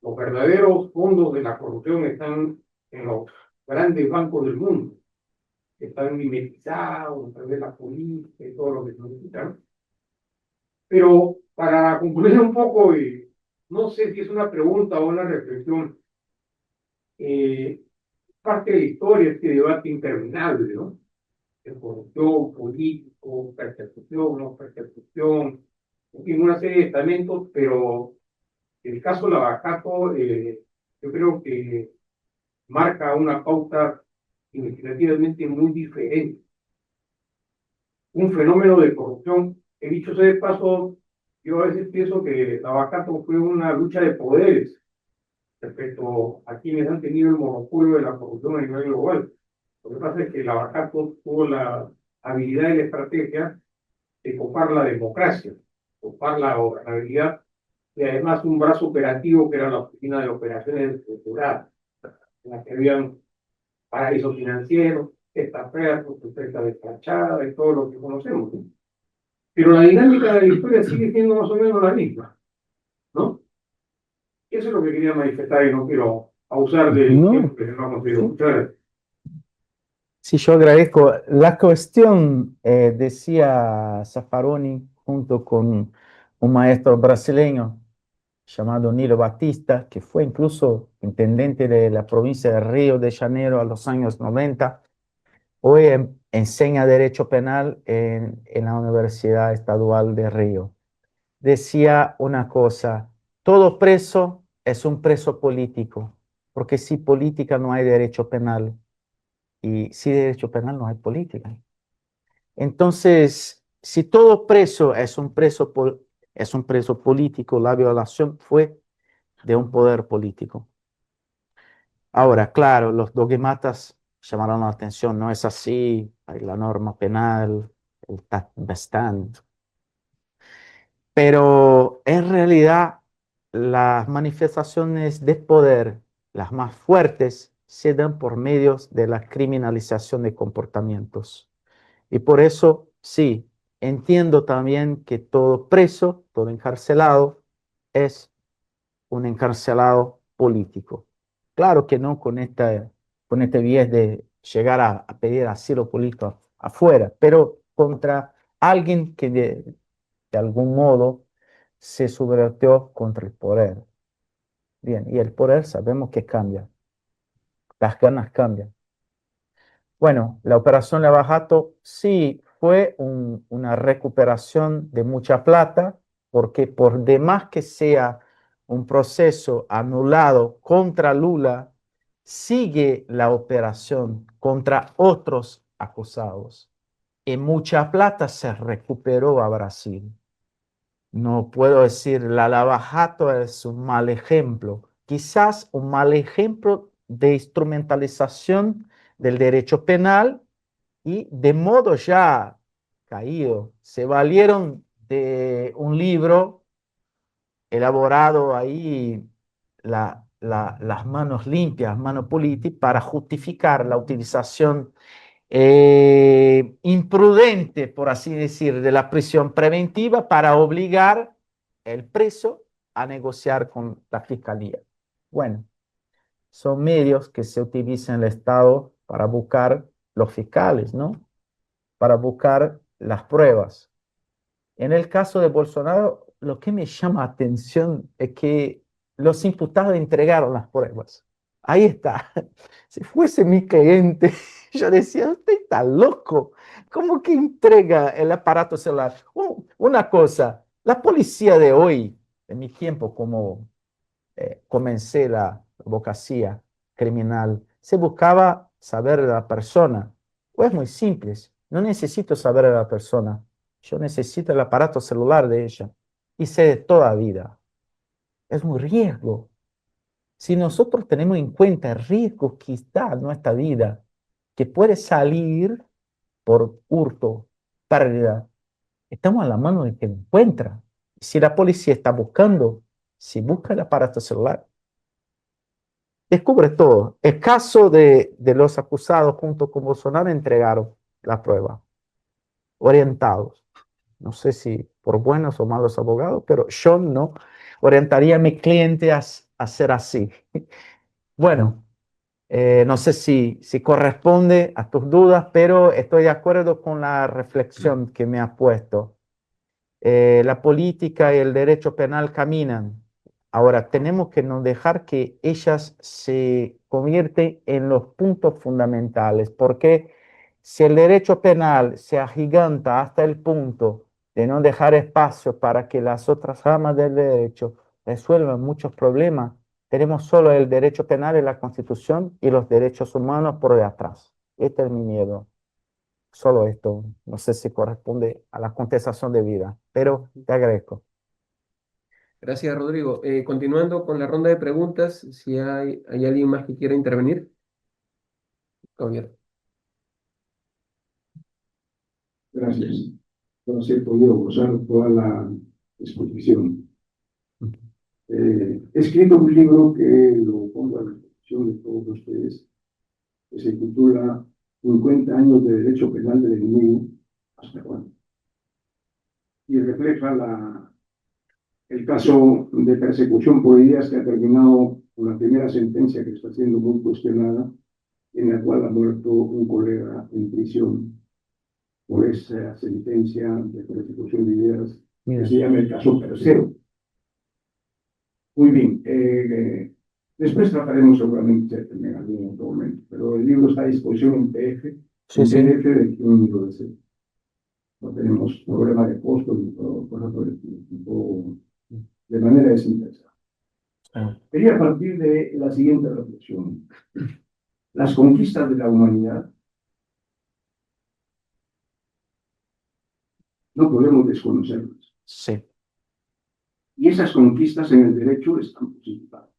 Los verdaderos fondos de la corrupción están en los grandes bancos del mundo, que están mimetizados a través de la política y todo lo que se necesita. Pero para concluir un poco, no sé si es una pregunta o una reflexión, parte de la historia este debate interminable, ¿no? De corrupción, político, persecución, no persecución, en fin, una serie de estamentos, pero el caso Lavajato, yo creo que marca una pauta significativamente muy diferente. Un fenómeno de corrupción, he dicho sea de paso, yo a veces pienso que Lavajato fue una lucha de poderes respecto a quienes han tenido el monopolio de la corrupción a nivel global. Lo que pasa es que Lavajato tuvo la habilidad y la estrategia de copar la democracia, copar la gobernabilidad y además un brazo operativo que era la Oficina de Operaciones Estructuradas, en la que habían paraísos financieros, testaferros, oferta despachada y todo lo que conocemos, ¿no? Pero la dinámica de la historia sigue siendo más o menos la misma, ¿no? Eso es lo que quería manifestar y no quiero abusar del tiempo que no hemos podido escuchar. Sí, yo agradezco. La cuestión, decía Zaffaroni, junto con un maestro brasileño llamado Nilo Batista, que fue incluso intendente de la provincia de Río de Janeiro a los años 90, hoy enseña Derecho Penal en la Universidad Estadual de Río. Decía una cosa: todo preso es un preso político, porque sin política no hay derecho penal. Y sin derecho penal no hay política. Entonces, si todo preso es un preso político, la violación fue de un poder político. Ahora, claro, los dogmatas llamaron la atención, no es así, hay la norma penal, el bastante. Pero en realidad las manifestaciones de poder, las más fuertes, se dan por medios de la criminalización de comportamientos. Y por eso, sí, entiendo también que todo preso, todo encarcelado, es un encarcelado político. Claro que no con este biais de llegar a pedir asilo político afuera, pero contra alguien que de algún modo se subvirtió contra el poder. Bien, y el poder sabemos que cambia, las ganas cambian. Bueno, la operación Lavajato sí fue una recuperación de mucha plata, porque por demás que sea un proceso anulado contra Lula, sigue la operación contra otros acusados. Y mucha plata se recuperó a Brasil. No puedo decir, la Lavajato es un mal ejemplo, quizás un mal ejemplo de instrumentalización del derecho penal y de modo ya caído. Se valieron de un libro elaborado ahí, las manos limpias, mano política, para justificar la utilización imprudente, por así decir, de la prisión preventiva para obligar al preso a negociar con la fiscalía. Bueno, son medios que se utilizan en el Estado para buscar los fiscales, ¿no? Para buscar las pruebas. En el caso de Bolsonaro, lo que me llama la atención es que los imputados entregaron las pruebas. Ahí está. Si fuese mi cliente, yo decía, usted está loco. ¿Cómo que entrega el aparato celular? Una cosa, la policía de hoy, en mi tiempo como comencé la abogacía criminal, se buscaba saber de la persona. Pues muy simple, no necesito saber de la persona, yo necesito el aparato celular de ella y sé de toda vida. Es un riesgo. Si nosotros tenemos en cuenta el riesgo que está en nuestra vida, que puede salir por hurto, pérdida, estamos a la mano de que lo encuentra. Si la policía está buscando, si busca el aparato celular, descubre todo. El caso de los acusados junto con Bolsonaro entregaron la prueba, orientados. No sé si por buenos o malos abogados, pero yo no orientaría a mi cliente a ser así. Bueno, no sé si corresponde a tus dudas, pero estoy de acuerdo con la reflexión que me has puesto. La política y el derecho penal caminan. Ahora, tenemos que no dejar que ellas se convierten en los puntos fundamentales, porque si el derecho penal se agiganta hasta el punto de no dejar espacio para que las otras ramas del derecho resuelvan muchos problemas, tenemos solo el derecho penal y la Constitución y los derechos humanos por detrás. Este es mi miedo. Solo esto, no sé si corresponde a la contestación de vida, pero te agradezco. Gracias, Rodrigo. Continuando con la ronda de preguntas, si hay alguien más que quiera intervenir. Javier. Gracias por haber podido gozar toda la exposición. He escrito un libro que lo pongo a la disposición de todos ustedes, que se titula 50 años de derecho penal del enemigo, ¿hasta cuándo? Y refleja el caso de persecución por ideas que ha terminado con la primera sentencia que está siendo muy cuestionada, en la cual ha muerto un colega en prisión por esa sentencia de persecución de ideas, que se llama el caso Tercero. Muy bien, después trataremos seguramente en algún otro momento, pero el libro está a disposición en PDF, Sí, en sí. PDF de un libro de ese. No tenemos problema de costo ni cosas por el tipo, de manera desinteresada. Quería partir de la siguiente reflexión. Las conquistas de la humanidad no podemos desconocerlas. Sí. Y esas conquistas en el derecho están posibilitadas.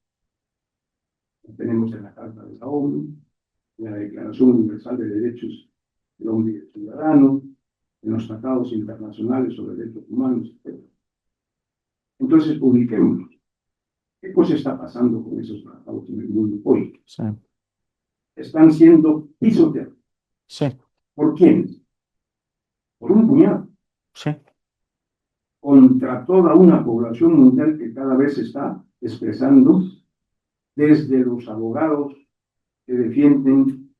Las tenemos en la Carta de la ONU, en la Declaración Universal de Derechos del Hombre y del Ciudadano, en los tratados internacionales sobre derechos humanos, etc. Entonces, publiquémonos. ¿Qué cosa está pasando con esos tratados en el mundo hoy? Sí, Están siendo pisoteados. sí, ¿Por quién? Por un puñado, sí, contra toda una población mundial que cada vez se está expresando, desde los abogados que defienden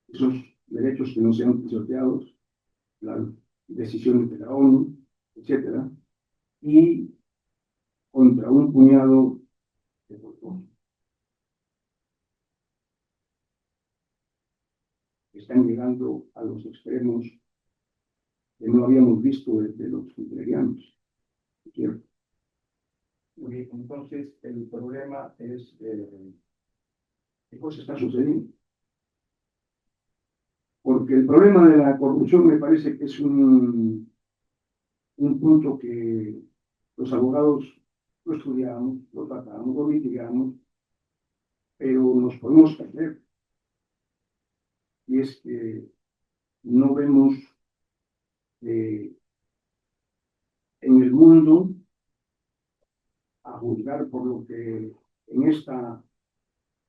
esos derechos que no sean pisoteados, las decisiones de la ONU, etcétera, y contra un puñado de personas que están llegando a los extremos que no habíamos visto desde los hitlerianos. ¿Cierto? Entonces, el problema es qué cosa está sucediendo. Porque el problema de la corrupción me parece que es un punto que los abogados lo estudiamos, lo tratamos, lo litigamos, pero nos podemos perder. Y es que no vemos en el mundo, a juzgar por lo que en esta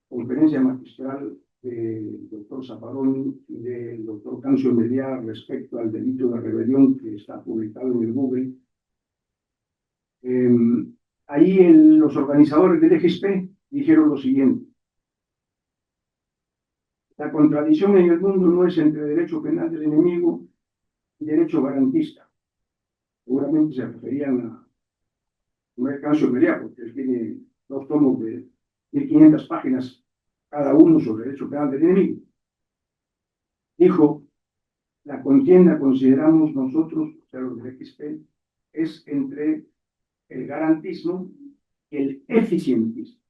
conferencia magistral del doctor Zaffaroni y del doctor Cancio Mediá respecto al delito de rebelión que está publicado en el Google, ahí los organizadores del EGSP dijeron lo siguiente: la contradicción en el mundo no es entre derecho penal del enemigo y derecho garantista. Seguramente se referían a Cancio Mediá, porque él tiene 2 tomos de 1500 páginas cada uno sobre derecho penal del enemigo. Dijo: la contienda, consideramos nosotros, o sea, los del XP, es entre el garantismo y el eficientismo.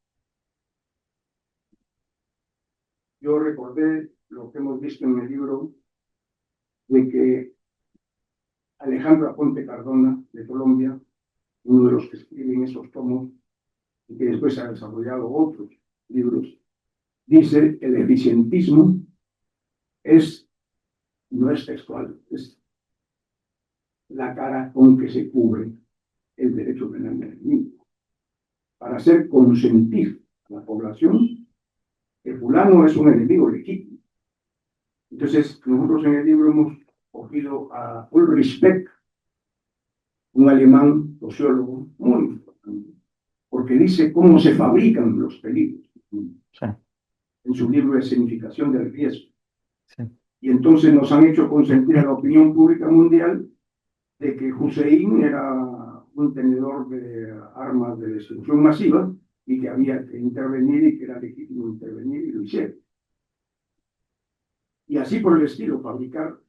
Yo recordé lo que hemos visto en el libro de que Alejandro Aponte Cardona, de Colombia, uno de los que escriben esos tomos, y que después ha desarrollado otros libros, dice: el eficientismo no es textual, es la cara con que se cubre el derecho penal del enemigo, para hacer consentir a la población que fulano es un enemigo legítimo. Entonces, nosotros en el libro hemos cogido a Ulrich Beck, un alemán sociólogo muy importante, porque dice cómo se fabrican los peligros, sí, en su libro de Significación del Riesgo. sí. Y entonces nos han hecho consentir a la opinión pública mundial de que Hussein era un tenedor de armas de destrucción masiva y que había que intervenir y que era legítimo intervenir, y lo hicieron. Y así por el estilo, fabricar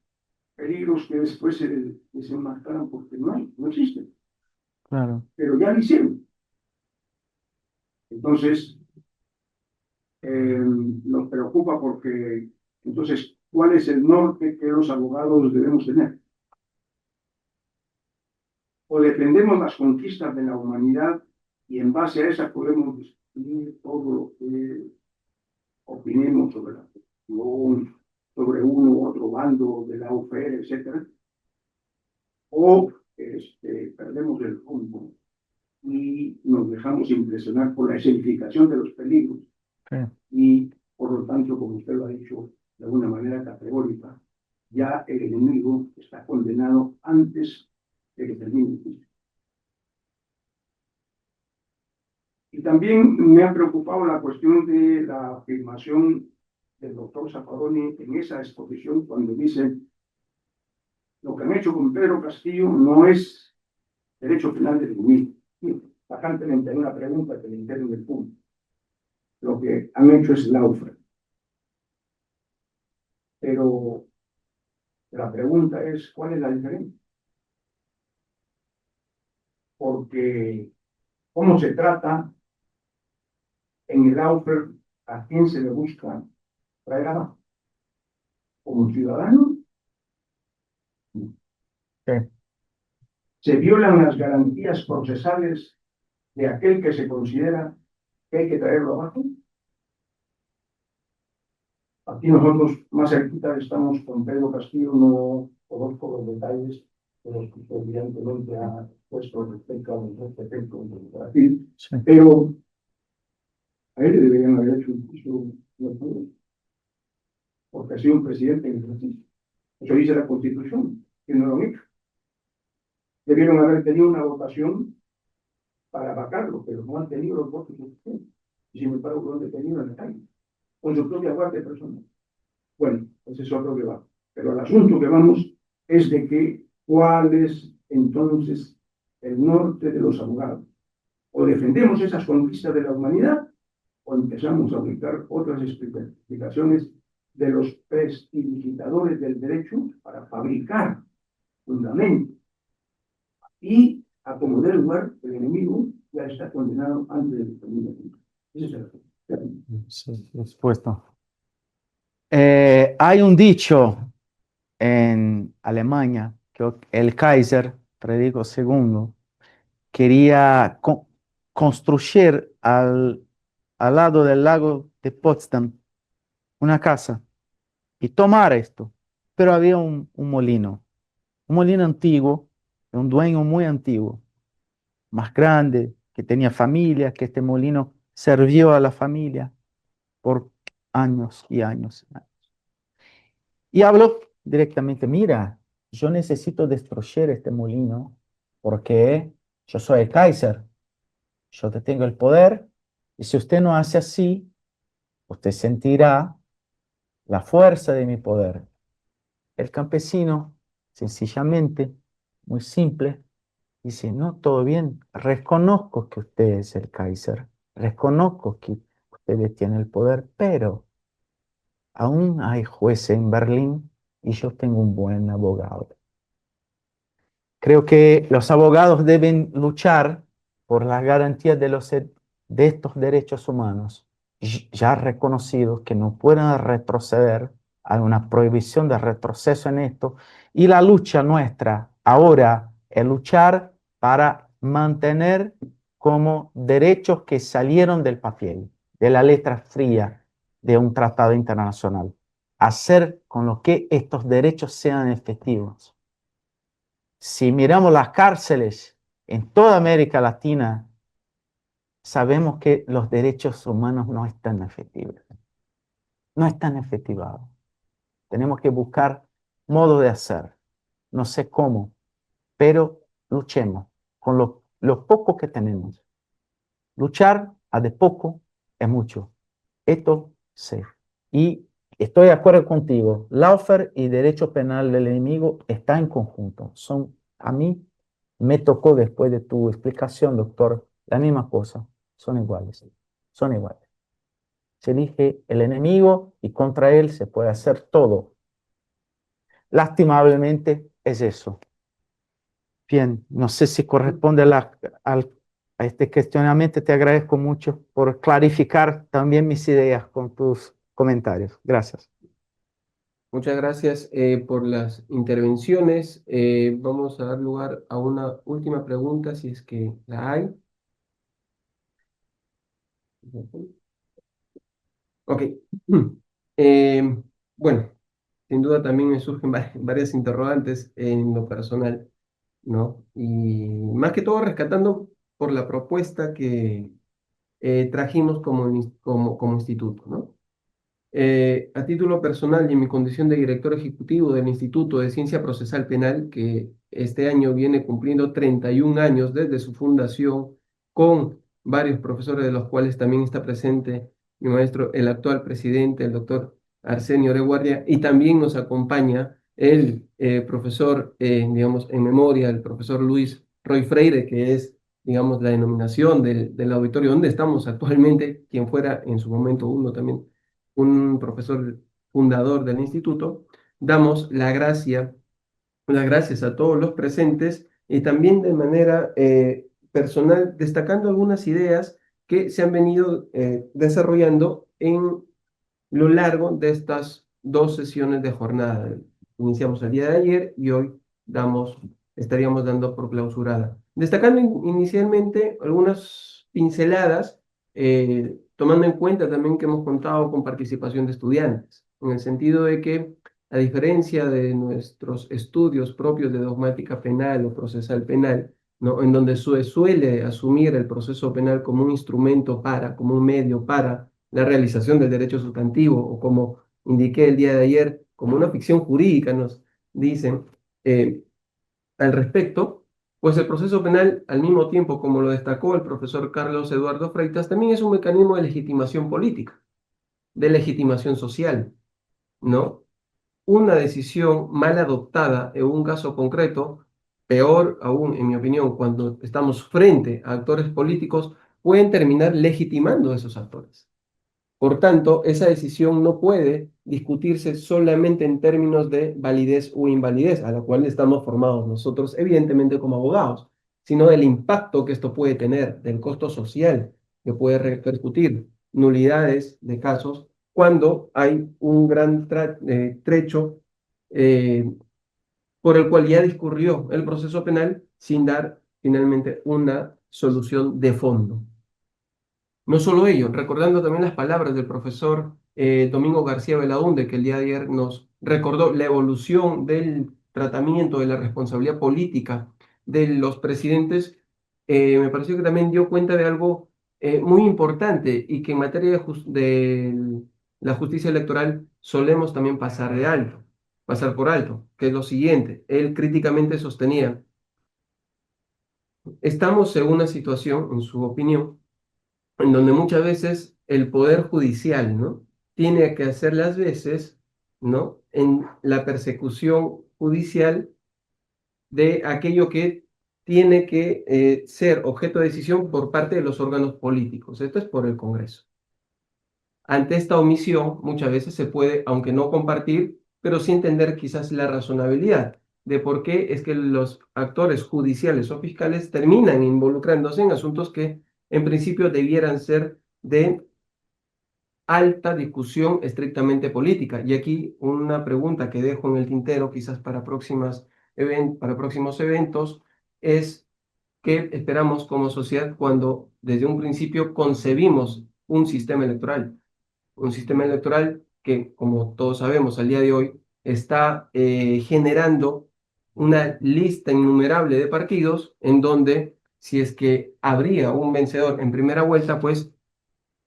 peligros que después se desenmascaran porque no existen. Claro. Pero ya lo hicieron. Entonces, nos preocupa porque, entonces, ¿cuál es el norte que los abogados debemos tener? O defendemos las conquistas de la humanidad y en base a esas podemos discutir todo lo que opinemos sobre la cuestión, sobre uno u otro bando de la UFR, etcétera, o perdemos el rumbo y nos dejamos impresionar por la escenificación de los peligros, Sí. y por lo tanto, como usted lo ha dicho de alguna manera categórica, ya el enemigo está condenado antes de que termine el juicio. Y también me ha preocupado la cuestión de la afirmación del doctor Zaffaroni en esa exposición cuando dice: lo que han hecho con Pedro Castillo no es derecho penal del enemigo. Tajantemente, hay una pregunta que le interno del punto. Lo que han hecho es lawfare. Pero la pregunta es: ¿cuál es la diferencia? Porque ¿cómo se trata en el lawfare? ¿A quién se le busca traer abajo? ¿Como ciudadano? Sí. ¿Se violan las garantías procesales de aquel que se considera que hay que traerlo abajo? Aquí nosotros más cerquita estamos con Pedro Castillo, no conozco los detalles de los que usted recientemente ha puesto respecto a los efectos de Brasil, Sí. pero a él le deberían haber hecho un juicio, porque ha sido un presidente en ejercicio. Eso dice la Constitución, que no lo han hecho. Debieron haber tenido una votación para vacarlo, pero no han tenido los votos suficientes. Y sin embargo, lo han detenido en la calle, con su propia guardia personal. Bueno, ese es otro debate. Pero el asunto que vamos es de que cuál es entonces el norte de los abogados. O defendemos esas conquistas de la humanidad o empezamos a aplicar otras explicaciones de los prestidigitadores del derecho para fabricar fundamentos y a como dé lugar el enemigo ya está condenado antes de que termine el tiempo. Ese es el asunto. Sí, por supuesto. Hay un dicho en Alemania que el Kaiser Federico II quería construir al lado del lago de Potsdam una casa y tomar esto, pero había un molino antiguo, de un dueño muy antiguo, más grande, que tenía familia, que este molino sirvió a la familia por años y años. Y habló directamente, mira, yo necesito destruir este molino porque yo soy el Kaiser, yo te tengo el poder, y si usted no hace así, usted sentirá la fuerza de mi poder. El campesino, sencillamente, muy simple, dice, no, todo bien, reconozco que usted es el Kaiser, reconozco que usted tiene el poder, pero aún hay jueces en Berlín y yo tengo un buen abogado. Creo que los abogados deben luchar por las garantías de estos derechos humanos, ya reconocidos, que no pueden retroceder. Hay una prohibición de retroceso en esto. Y la lucha nuestra ahora es luchar para mantener como derechos que salieron del papel, de la letra fría de un tratado internacional. Hacer con lo que estos derechos sean efectivos. Si miramos las cárceles en toda América Latina, sabemos que los derechos humanos no están efectivos, no están efectivados. Tenemos que buscar modo de hacer. No sé cómo, pero luchemos con lo poco que tenemos. Luchar a de poco es mucho. Esto sí. Y estoy de acuerdo contigo. Lawfare y derecho penal del enemigo están en conjunto. A mí me tocó después de tu explicación, doctor, la misma cosa. Son iguales. Son iguales. Se elige el enemigo y contra él se puede hacer todo. Lastimablemente es eso. Bien, no sé si corresponde a este cuestionamiento. Te agradezco mucho por clarificar también mis ideas con tus comentarios. Gracias. Muchas gracias por las intervenciones. Vamos a dar lugar a una última pregunta, si es que la hay. Ok. Bueno, sin duda también me surgen varias interrogantes en lo personal, ¿no? Y más que todo rescatando por la propuesta que trajimos como instituto, ¿no? A título personal y en mi condición de director ejecutivo del Instituto de Ciencia Procesal Penal, que este año viene cumpliendo 31 años desde su fundación, con varios profesores de los cuales también está presente mi maestro, el actual presidente, el doctor Arsenio Oreguardia, y también nos acompaña el profesor, digamos, en memoria, el profesor Luis Roy Freire, que es, digamos, la denominación del auditorio donde estamos actualmente, quien fuera en su momento uno también un profesor fundador del instituto. Damos las gracias a todos los presentes y también de manera personal destacando algunas ideas que se han venido desarrollando en lo largo de estas 2 sesiones de jornada. Iniciamos el día de ayer y hoy estaríamos dando por clausurada. Destacando inicialmente algunas pinceladas, tomando en cuenta también que hemos contado con participación de estudiantes, en el sentido de que a diferencia de nuestros estudios propios de dogmática penal o procesal penal, ¿no? En donde suele asumir el proceso penal como un instrumento como un medio para la realización del derecho sustantivo, o como indiqué el día de ayer, como una ficción jurídica, nos dicen al respecto, pues el proceso penal, al mismo tiempo, como lo destacó el profesor Carlos Eduardo Freitas, también es un mecanismo de legitimación política, de legitimación social, ¿no? Una decisión mal adoptada en un caso concreto, peor aún, en mi opinión, cuando estamos frente a actores políticos, pueden terminar legitimando a esos actores. Por tanto, esa decisión no puede discutirse solamente en términos de validez o invalidez, a la cual estamos formados nosotros, evidentemente, como abogados, sino del impacto que esto puede tener, del costo social que puede repercutir, nulidades de casos, cuando hay un gran trecho eh, por el cual ya discurrió el proceso penal sin dar finalmente una solución de fondo. No solo ello, recordando también las palabras del profesor Domingo García Belaúnde, que el día de ayer nos recordó la evolución del tratamiento de la responsabilidad política de los presidentes, me pareció que también dio cuenta de algo muy importante y que en materia de la justicia electoral solemos también pasar por alto, que es lo siguiente. Él críticamente sostenía, estamos en una situación, en su opinión, en donde muchas veces el poder judicial, ¿no? Tiene que hacer las veces, ¿no? En la persecución judicial de aquello que tiene que ser objeto de decisión por parte de los órganos políticos. Esto es por el Congreso. Ante esta omisión, muchas veces se puede, aunque no compartir, pero sí entender quizás la razonabilidad de por qué es que los actores judiciales o fiscales terminan involucrándose en asuntos que en principio debieran ser de alta discusión estrictamente política. Y aquí una pregunta que dejo en el tintero, quizás para próximos eventos, es qué esperamos como sociedad cuando desde un principio concebimos un sistema electoral que, como todos sabemos, al día de hoy está generando una lista innumerable de partidos en donde si es que habría un vencedor en primera vuelta, pues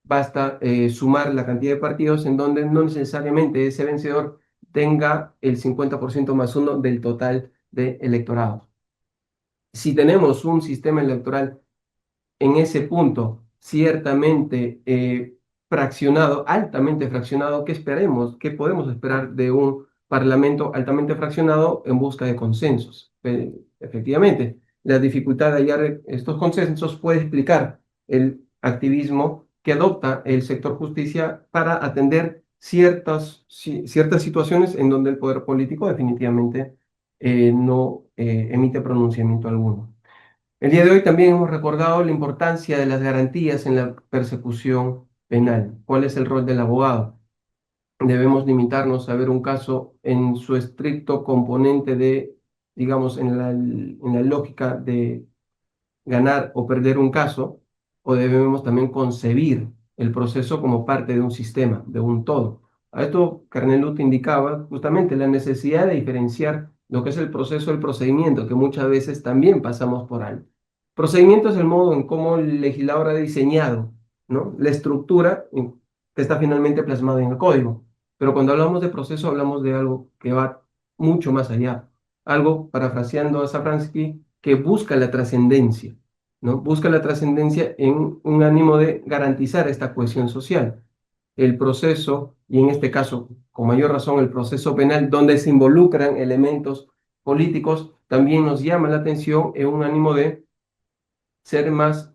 basta sumar la cantidad de partidos en donde no necesariamente ese vencedor tenga el 50% más uno del total de electorado. Si tenemos un sistema electoral en ese punto ciertamente fraccionado, altamente fraccionado, ¿qué esperemos? ¿Qué podemos esperar de un parlamento altamente fraccionado en busca de consensos? Efectivamente, la dificultad de hallar estos consensos puede explicar el activismo que adopta el sector justicia para atender ciertas situaciones en donde el poder político definitivamente no emite pronunciamiento alguno. El día de hoy también hemos recordado la importancia de las garantías en la persecución penal. ¿Cuál es el rol del abogado? Debemos limitarnos a ver un caso en su estricto componente de, digamos, en la lógica de ganar o perder un caso, o debemos también concebir el proceso como parte de un sistema, de un todo. A esto Carnelú indicaba justamente la necesidad de diferenciar lo que es el proceso del procedimiento, que muchas veces también pasamos por alto. Procedimiento es el modo en cómo el legislador ha diseñado, ¿no? La estructura que está finalmente plasmada en el código. Pero cuando hablamos de proceso, hablamos de algo que va mucho más allá. Algo, parafraseando a Safransky, que busca la trascendencia, ¿no? Busca la trascendencia en un ánimo de garantizar esta cohesión social. El proceso, y en este caso, con mayor razón, el proceso penal, donde se involucran elementos políticos, también nos llama la atención en un ánimo de ser más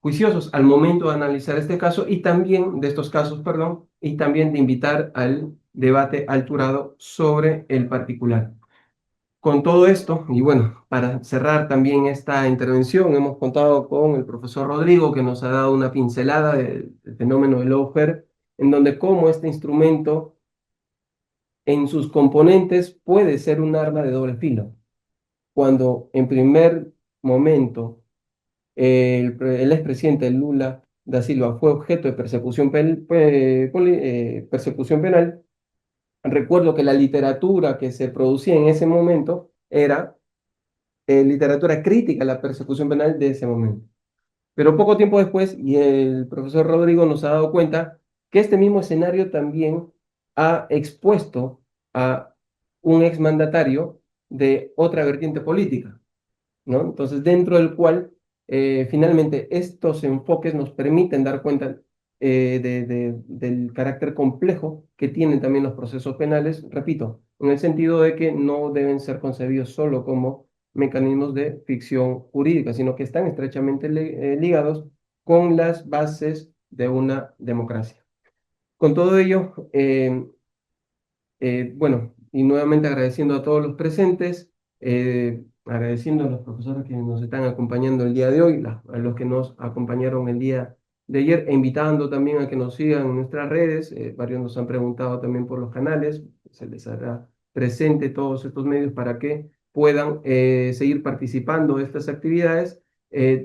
juiciosos al momento de analizar este caso y también de estos casos, perdón, y también de invitar al debate alturado sobre el particular. Con todo esto, y bueno, para cerrar también esta intervención, hemos contado con el profesor Rodrigo, que nos ha dado una pincelada del fenómeno del lawfare, en donde cómo este instrumento en sus componentes puede ser un arma de doble filo. Cuando en primer momento el expresidente Lula da Silva fue objeto de persecución penal, recuerdo que la literatura que se producía en ese momento era literatura crítica a la persecución penal de ese momento. Pero poco tiempo después, y el profesor Rodrigo nos ha dado cuenta que este mismo escenario también ha expuesto a un exmandatario de otra vertiente política, ¿no? Entonces, dentro del cual finalmente estos enfoques nos permiten dar cuenta del carácter complejo que tienen también los procesos penales, repito, en el sentido de que no deben ser concebidos solo como mecanismos de ficción jurídica, sino que están estrechamente ligados con las bases de una democracia. Con todo ello, bueno, y nuevamente agradeciendo a todos los presentes, agradeciendo a los profesores que nos están acompañando el día de hoy, a los que nos acompañaron el día de ayer, e invitando también a que nos sigan en nuestras redes. Varios nos han preguntado también por los canales, se les hará presente todos estos medios para que puedan seguir participando de estas actividades.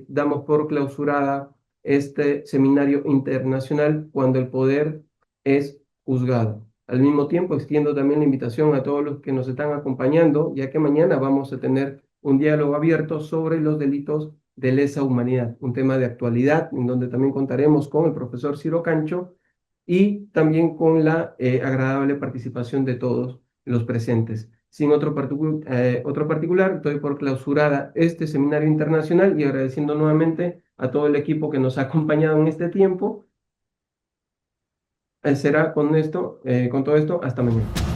Damos por clausurada este seminario internacional cuando el poder es juzgado. Al mismo tiempo, extiendo también la invitación a todos los que nos están acompañando, ya que mañana vamos a tener un diálogo abierto sobre los delitos de lesa humanidad, un tema de actualidad, en donde también contaremos con el profesor Ciro Cancho y también con la agradable participación de todos los presentes. Sin otro particular, doy por clausurada este seminario internacional y agradeciendo nuevamente a todo el equipo que nos ha acompañado en este tiempo. Será con esto, con todo esto, hasta mañana.